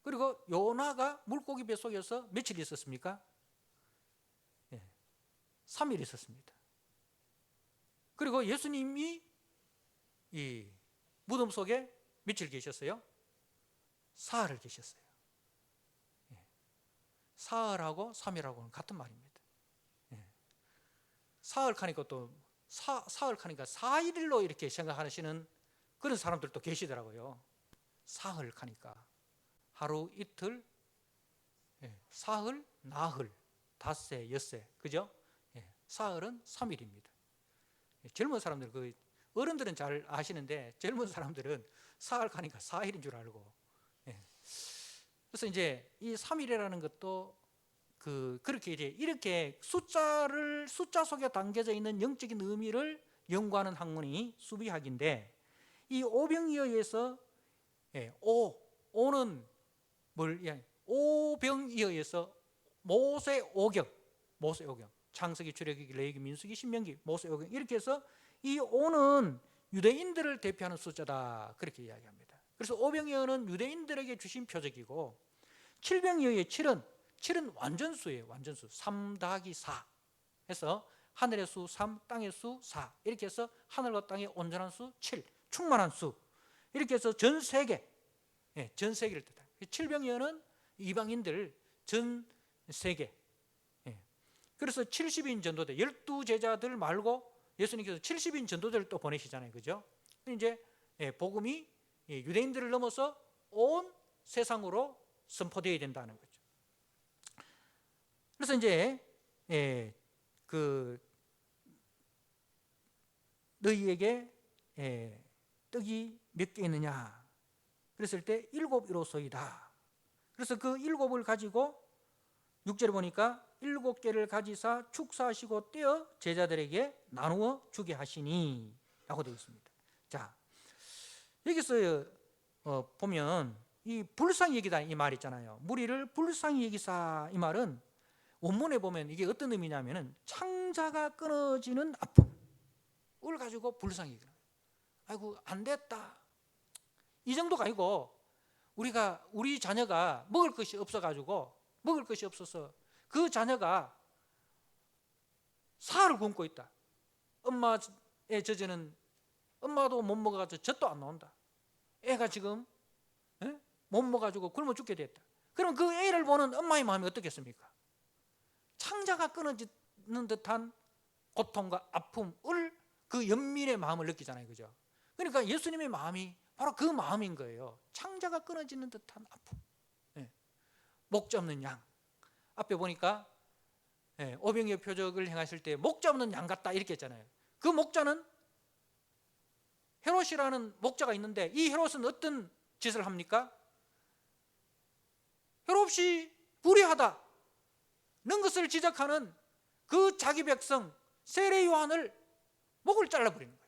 그리고 요나가 물고기 뱃속에서 며칠 있었습니까? 3일 있었습니다. 그리고 예수님이 이 무덤 속에 며칠 계셨어요? 사흘을 계셨어요. 사흘하고 3일하고는 같은 말입니다. 사흘 하니까 또 사흘 하니까 4일로 이렇게 생각하시는 그런 사람들도 계시더라고요. 사흘 하니까 하루 이틀, 사흘, 나흘, 닷새, 엿새, 그죠? 사흘은 3일입니다. 젊은 사람들, 그 어른들은 잘 아시는데 젊은 사람들은 사흘 하니까 4일인 줄 알고. 그래서 이제 이 3일이라는 것도 그렇게 이렇게 숫자 속에 담겨져 있는 영적인 의미를 연구하는 학문이 수비학인데, 이 오병이어에서 오는 오병이어에서 모세오경, 창세기, 출애굽기, 레위기, 민수기, 신명기, 모세오경, 이렇게 해서 이 오는 유대인들을 대표하는 숫자다, 그렇게 이야기합니다. 그래서 오병이어는 유대인들에게 주신 표적이고, 칠병이어의 7은 완전수예요. 완전수 3 더하기 4 해서 하늘의 수 3, 땅의 수 4, 이렇게 해서 하늘과 땅의 온전한 수 7, 충만한 수, 이렇게 해서 전 세계, 전 세계를 뜻합니다. 칠병이어는 이방인들 전 세계. 그래서 70인 전도대, 12제자들 말고 예수님께서 70인 전도대를 또 보내시잖아요. 그죠? 이제 복음이 유대인들을 넘어서 온 세상으로 선포되어야 된다는 거죠. 그래서 이제 너희에게 떡이 몇 개 있느냐 그랬을 때 7이로소이다. 그래서 그 7을 가지고 6절에 보니까 7개를 가지사 축사하시고 떼어 제자들에게 나누어 주게 하시니 라고 되어 있습니다. 자, 여기서 보면 이 불쌍히 여기다 이 말 있잖아요. 무리를 불쌍히 여기사, 이 말은 원문에 보면 이게 어떤 의미냐면은 창자가 끊어지는 아픔을 가지고 불쌍히 여기는 거예요. 아이고 안 됐다, 이 정도가 아니고, 우리 자녀가 먹을 것이 없어서 그 자녀가 살을 굶고 있다. 엄마의 젖에는 엄마도 못 먹어가지고 젖도 안 나온다. 애가 지금 못 먹어가지고 굶어 죽게 됐다. 그럼 그 애를 보는 엄마의 마음이 어떻겠습니까? 창자가 끊어지는 듯한 고통과 아픔을, 그 연민의 마음을 느끼잖아요. 그죠? 그러니까 예수님의 마음이 바로 그 마음인 거예요. 창자가 끊어지는 듯한 아픔. 목자 없는 양. 앞에 보니까 오병이어 표적을 행하실 때 목자 없는 양 같다 이렇게 했잖아요. 그 목자는 헤롯이라는 목자가 있는데, 이 헤롯은 어떤 짓을 합니까? 헤롯이 불의하다 는 것을 지적하는 그 자기 백성 세례 요한을 목을 잘라버리는 거예요.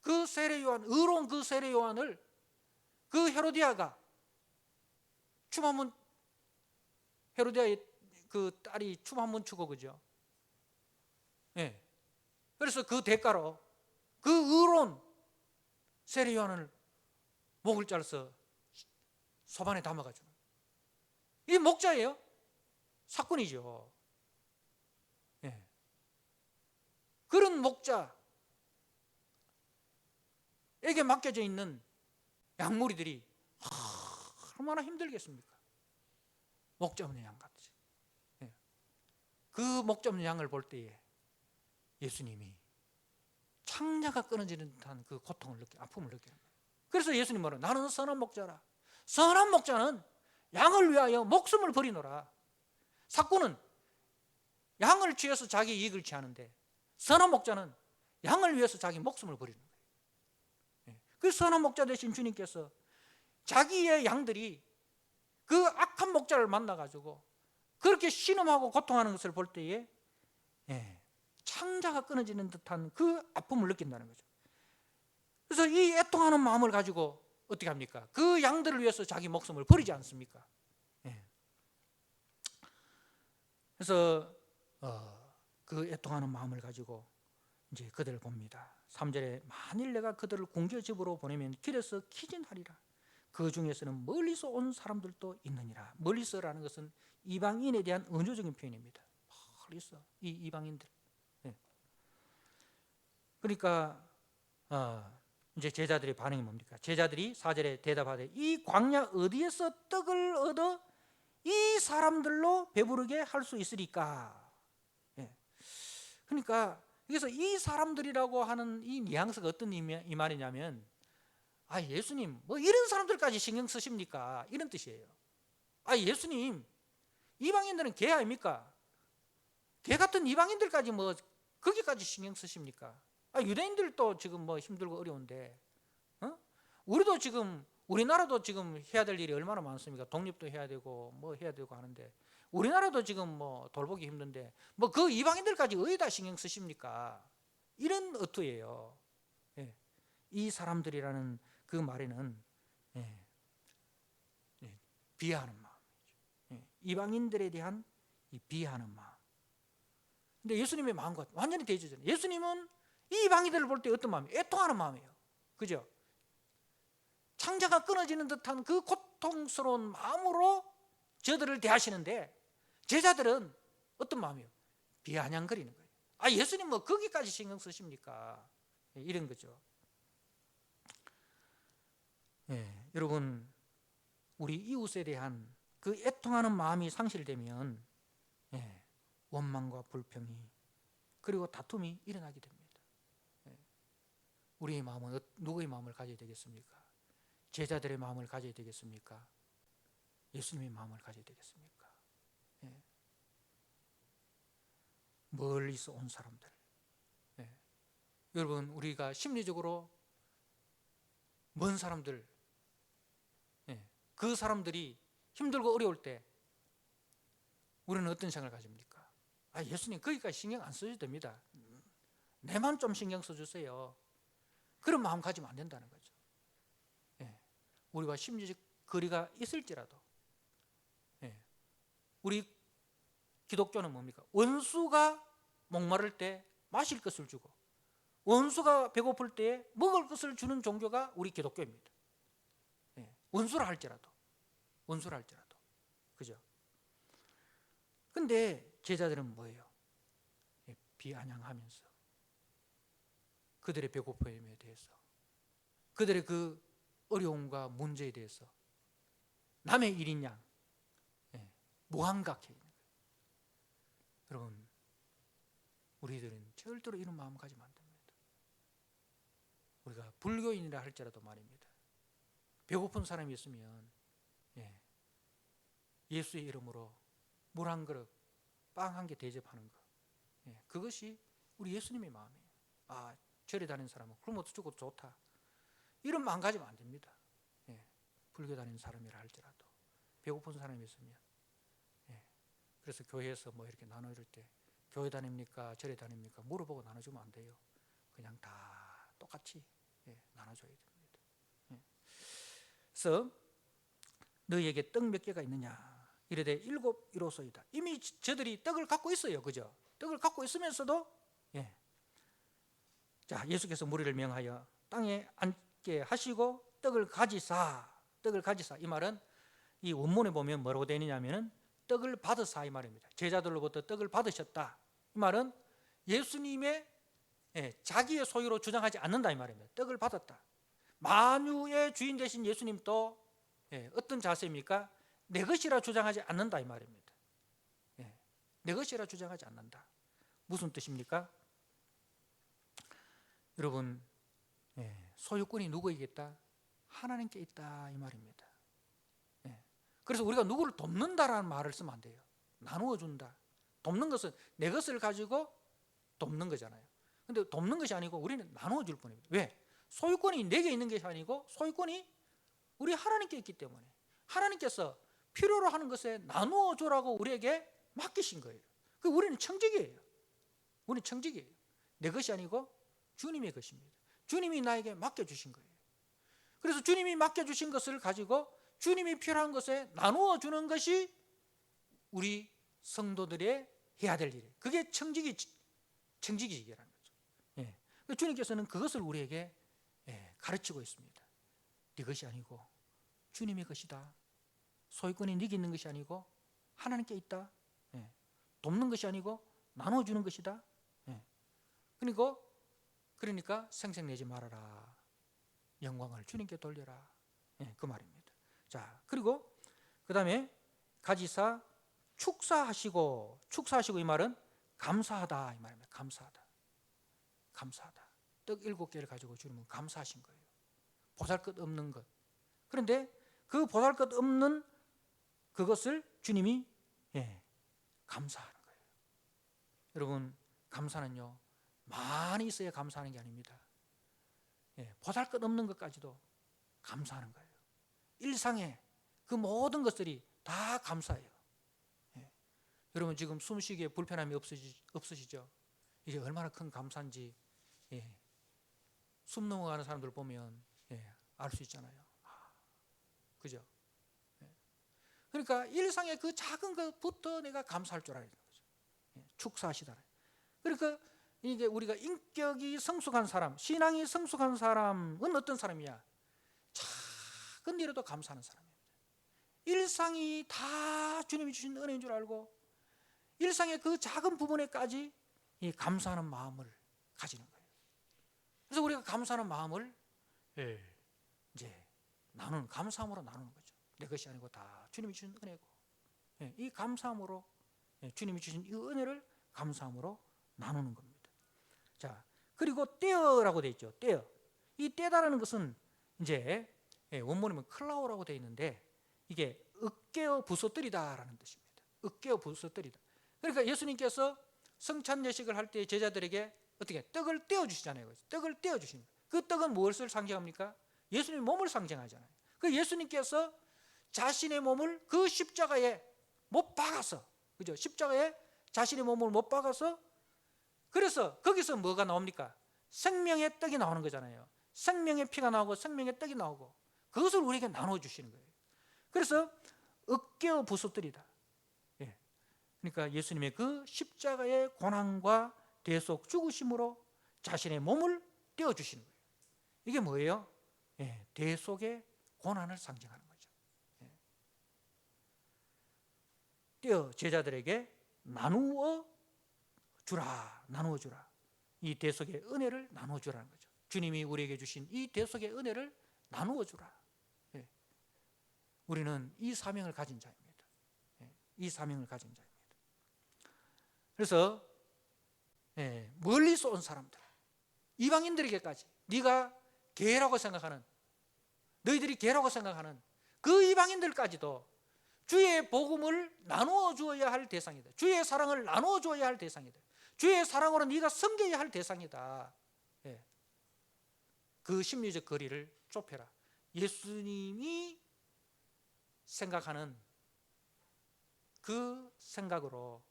그 세례 요한, 의로운 그 세례 요한을 그 헤로디아가 춤 한번, 헤로디아의 그 딸이 춤 한번 추고, 그죠? 그래서 그 대가로 그 의로운 세례 요한을 목을 잘라서 소반에 담아가지고, 이게 목자예요. 사건이죠. 그런 목자에게 맡겨져 있는 양무리들이 얼마나 힘들겠습니까? 목자 없는 양 같이. 그 목자 없는 양을 볼 때에 예수님이 창자가 끊어지는 듯한 그 고통을 아픔을 느끼는 거예요. 그래서 예수님 말은 나는 선한 목자라. 선한 목자는 양을 위하여 목숨을 버리노라. 삭구는 양을 취해서 자기 이익을 취하는데 선한 목자는 양을 위해서 자기 목숨을 버리는 거예요. 그 선한 목자 대신 주님께서 자기의 양들이 그 악한 목자를 만나가지고 그렇게 신음하고 고통하는 것을 볼 때에 창자가 끊어지는 듯한 그 아픔을 느낀다는 거죠. 그래서 이 애통하는 마음을 가지고 어떻게 합니까? 그 양들을 위해서 자기 목숨을 버리지 않습니까? 그래서 그 애통하는 마음을 가지고 이제 그들을 봅니다. 3절에 만일 내가 그들을 공개 집으로 보내면 길에서 기진하리라. 그 중에서는 멀리서 온 사람들도 있느니라. 멀리서라는 것은 이방인에 대한 은유적인 표현입니다. 멀리서 이 이방인들. 그러니까 이제 제자들의 반응이 뭡니까? 제자들이 4절에 대답하되 이 광야 어디에서 떡을 얻어 이 사람들로 배부르게 할 수 있으리까? 그러니까 여기서 이 사람들이라고 하는 이 뉘앙스가 어떤 이 말이냐면 예수님 뭐 이런 사람들까지 신경 쓰십니까? 이런 뜻이에요. 예수님 이방인들은 개 아닙니까? 개 같은 이방인들까지 뭐 거기까지 신경 쓰십니까? 유대인들도 지금 뭐 힘들고 어려운데 우리도 지금 우리나라도 지금 해야 될 일이 얼마나 많습니까? 독립도 해야 되고 뭐 해야 되고 하는데 우리나라도 지금 뭐 돌보기 힘든데 뭐 그 이방인들까지 어디다 신경 쓰십니까? 이런 어투예요. 이 사람들이라는 그 말에는 비하하는 마음이죠. 이방인들에 대한 이 비하하는 마음. 근데 예수님의 마음과 완전히 대조잖아요. 예수님은 이 이방인들을 볼 때 어떤 마음이에요? 애통하는 마음이에요. 그죠? 창자가 끊어지는 듯한 그 고통스러운 마음으로 저들을 대하시는데 제자들은 어떤 마음이에요? 비아냥거리는 거예요. 예수님 뭐 거기까지 신경 쓰십니까? 이런 거죠. 여러분 우리 이웃에 대한 그 애통하는 마음이 상실되면 원망과 불평이 그리고 다툼이 일어나게 됩니다. 우리의 마음은 누구의 마음을 가져야 되겠습니까? 제자들의 마음을 가져야 되겠습니까? 예수님의 마음을 가져야 되겠습니까? 멀리서 온 사람들. 여러분 우리가 심리적으로 먼 사람들, 그 사람들이 힘들고 어려울 때 우리는 어떤 생각을 가집니까? 예수님 거기까지 신경 안 써도 됩니다. 내만 좀 신경 써주세요. 그런 마음 가지면 안 된다는 거죠. 우리가 심리적 거리가 있을지라도 우리 기독교는 뭡니까? 원수가 목마를 때 마실 것을 주고 원수가 배고플 때 먹을 것을 주는 종교가 우리 기독교입니다. 원수라 할지라도 그죠? 근데 제자들은 뭐예요? 비아냥하면서 그들의 배고픔에 대해서 그들의 그 어려움과 문제에 대해서 남의 일인 양 무감각해 있는 거예요. 여러분 우리들은 절대로 이런 마음 가지면 안 됩니다. 우리가 불교인이라 할지라도 말입니다. 배고픈 사람이 있으면 예수의 이름으로 물 한 그릇, 빵 한 개 대접하는 것, 그것이 우리 예수님의 마음이에요. 절에 다니는 사람은 그럼 어쩌고 좋다, 이런 마음 가지면 안 됩니다. 불교 다니는 사람이라 할지라도 배고픈 사람이 있으면 그래서 교회에서 뭐 이렇게 나눠 줄 때 교회 다닙니까? 절에 다닙니까? 물어보고 나눠주면 안 돼요. 그냥 다 똑같이 나눠줘야 됩니다. 그래서 너희에게 떡 몇 개가 있느냐? 이르되 7 이로소이다. 이미 저들이 떡을 갖고 있어요. 그죠? 떡을 갖고 있으면서도 자, 예수께서 무리를 명하여 땅에 앉게 하시고 떡을 가지사. 이 말은 이 원문에 보면 뭐라고 되어 있냐면은 떡을 받으사 이 말입니다. 제자들로부터 떡을 받으셨다. 이 말은 예수님의 자기의 소유로 주장하지 않는다 이 말입니다. 떡을 받았다. 만유의 주인 되신 예수님도 어떤 자세입니까? 내 것이라 주장하지 않는다 이 말입니다. 내 것이라 주장하지 않는다. 무슨 뜻입니까? 여러분 소유권이 누구에게 있다? 하나님께 있다 이 말입니다. 그래서 우리가 누구를 돕는다라는 말을 쓰면 안 돼요. 나누어 준다. 돕는 것은 내 것을 가지고 돕는 거잖아요. 근데 돕는 것이 아니고 우리는 나누어 줄 뿐입니다. 왜? 소유권이 내게 있는 것이 아니고 소유권이 우리 하나님께 있기 때문에 하나님께서 필요로 하는 것에 나누어 주라고 우리에게 맡기신 거예요. 그 우리는 청직이에요. 우리는 청직이에요. 내 것이 아니고 주님의 것입니다. 주님이 나에게 맡겨주신 거예요. 그래서 주님이 맡겨주신 것을 가지고 주님이 필요한 것에 나누어 주는 것이 우리 성도들의 해야 될 일이에요. 그게 청지기라는 거죠. 예. 주님께서는 그것을 우리에게 가르치고 있습니다. 네 것이 아니고 주님의 것이다. 소유권이 네게 있는 것이 아니고 하나님께 있다. 예. 돕는 것이 아니고 나눠주는 것이다. 예. 그러니까 생색내지 말아라. 영광을 주님께 돌려라. 예, 그 말입니다. 자, 그리고 그 다음에 가지사 축사하시고 이 말은 감사하다 이 말입니다. 감사하다. 떡 7개를 가지고 주님은 감사하신 거예요. 보잘것없는 것. 그런데 그 보잘것없는 그것을 주님이 감사하는 거예요. 여러분, 감사는요 많이 있어야 감사하는 게 아닙니다. 보잘것없는 것까지도 감사하는 거예요. 일상의 그 모든 것들이 다 감사해요. 여러분, 지금 숨쉬기에 불편함이 없으시죠? 이게 얼마나 큰 감사인지 숨 넘어가는 사람들 보면 알 수 있잖아요. 그죠? 그러니까 일상의 그 작은 것부터 내가 감사할 줄 알아야 되는 거죠. 축사하시다. 그러니까 이게 우리가 인격이 성숙한 사람, 신앙이 성숙한 사람은 어떤 사람이야? 작은 일에도 감사하는 사람입니다. 일상이 다 주님이 주신 은혜인 줄 알고 일상의 그 작은 부분에까지 이 감사하는 마음을 가지는 거예요. 그래서 우리가 감사하는 마음을 이제 감사함으로 나누는 거죠. 내 것이 아니고 다 주님이 주신 은혜고, 이 감사함으로 주님이 주신 이 은혜를 감사함으로 나누는 겁니다. 자, 그리고 떼어라고 되어 있죠. 떼어. 이 떼다라는 것은 이제 원문이면 클라오라고 되어 있는데 이게 으깨어 부서뜨리다라는 뜻입니다. 으깨어 부서뜨리다. 그러니까 예수님께서 성찬 예식을 할 때 제자들에게 어떻게 떡을 떼어 주시잖아요. 떡을 떼어 주십니다. 그 떡은 무엇을 상징합니까? 예수님의 몸을 상징하잖아요. 그 예수님께서 자신의 몸을 그 십자가에 못 박아서, 그죠? 십자가에 자신의 몸을 못 박아서, 그래서 거기서 뭐가 나옵니까? 생명의 떡이 나오는 거잖아요. 생명의 피가 나오고 생명의 떡이 나오고 그것을 우리에게 나눠 주시는 거예요. 그래서 으깨어 부서뜨리다. 그러니까 예수님의 그 십자가의 고난과 대속 죽으심으로 자신의 몸을 떼어 주시는 거예요. 이게 뭐예요? 대속의 고난을 상징하는 거죠. 떼어 제자들에게 나누어 주라. 이 대속의 은혜를 나누어 주라는 거죠. 주님이 우리에게 주신 이 대속의 은혜를 나누어 주라. 우리는 이 사명을 가진 자입니다. 이 사명을 가진 자입니다. 그래서 멀리서 온 사람들, 이방인들에게까지 네가 개라고 생각하는, 너희들이 개라고 생각하는 그 이방인들까지도 주의 복음을 나누어 주어야 할 대상이다. 주의 사랑을 나누어 주어야 할 대상이다. 주의 사랑으로 네가 섬겨야 할 대상이다. 그 심리적 거리를 좁혀라. 예수님이 생각하는 그 생각으로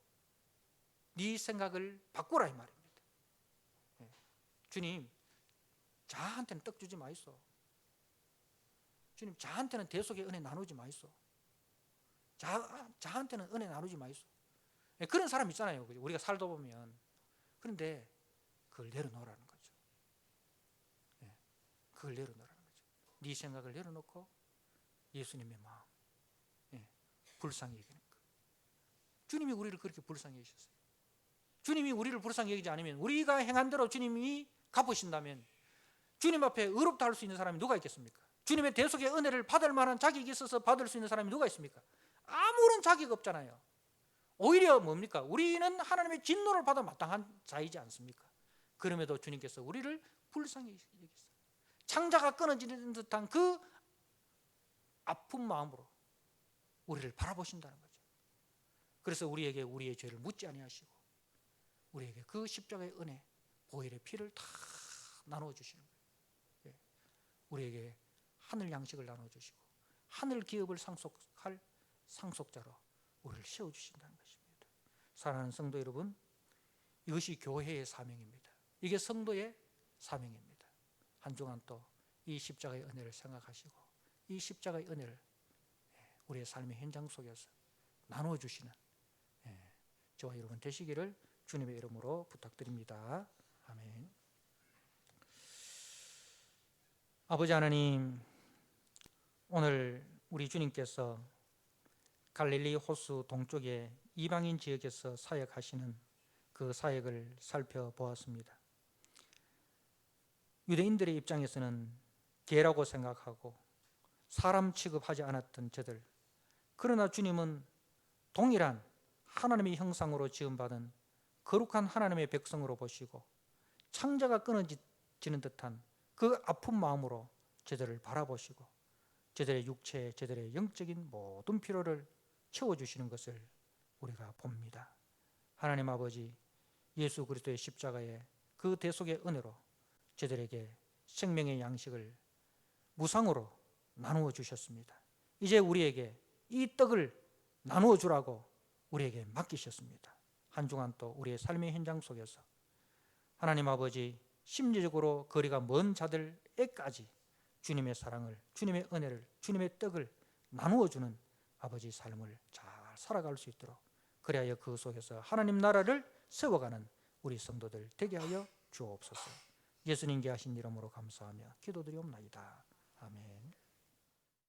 네 생각을 바꾸라 이 말입니다. 주님, 자한테는 떡 주지 마이소. 주님, 자한테는 대속의 은혜 나누지 마이소. 자한테는 은혜 나누지 마이소. 그런 사람 있잖아요. 우리가 살다 보면. 그런데 그걸 내려놓으라는 거죠. 그걸 내려놓으라는 거죠. 네 생각을 내려놓고 예수님의 마음, 불쌍히 여기는 거. 주님이 우리를 그렇게 불쌍히 여기셨어요. 주님이 우리를 불쌍히 여기지 않으면, 우리가 행한 대로 주님이 갚으신다면 주님 앞에 의롭다 할 수 있는 사람이 누가 있겠습니까? 주님의 대속의 은혜를 받을 만한 자격이 있어서 받을 수 있는 사람이 누가 있습니까? 아무런 자격 없잖아요. 오히려 뭡니까? 우리는 하나님의 진노를 받아 마땅한 자이지 않습니까? 그럼에도 주님께서 우리를 불쌍히 여기셨어요. 창자가 끊어지는 듯한 그 아픈 마음으로 우리를 바라보신다는 거죠. 그래서 우리에게 우리의 죄를 묻지 아니하시고 우리에게 그 십자가의 은혜, 보혈의 피를 다 나누어 주시는 거예요. 예. 우리에게 하늘 양식을 나누어 주시고 하늘 기업을 상속할 상속자로 우리를 세워 주신다는 것입니다. 사랑하는 성도 여러분, 이것이 교회의 사명입니다. 이게 성도의 사명입니다. 한 주간 또 이 십자가의 은혜를 생각하시고 이 십자가의 은혜를 우리의 삶의 현장 속에서 나누어 주시는 저와 여러분 되시기를 주님의 이름으로 부탁드립니다. 아멘. 아버지 하나님, 오늘 우리 주님께서 갈릴리 호수 동쪽의 이방인 지역에서 사역하시는 그 사역을 살펴보았습니다. 유대인들의 입장에서는 개라고 생각하고 사람 취급하지 않았던 저들, 그러나 주님은 동일한 하나님의 형상으로 지음받은 거룩한 하나님의 백성으로 보시고 창자가 끊어지는 듯한 그 아픈 마음으로 저들을 바라보시고 저들의 육체, 저들의 영적인 모든 필요를 채워주시는 것을 우리가 봅니다. 하나님 아버지, 예수 그리스도의 십자가의 그 대속의 은혜로 저들에게 생명의 양식을 무상으로 나누어 주셨습니다. 이제 우리에게 이 떡을 나누어 주라고 우리에게 맡기셨습니다. 한 주간 또 우리의 삶의 현장 속에서 하나님 아버지, 심리적으로 거리가 먼 자들에까지 주님의 사랑을, 주님의 은혜를, 주님의 떡을 나누어 주는 아버지 삶을 잘 살아갈 수 있도록, 그리하여 그 속에서 하나님 나라를 세워가는 우리 성도들 되게 하여 주옵소서. 예수님께 하신 이름으로 감사하며 기도드리옵나이다. 아멘.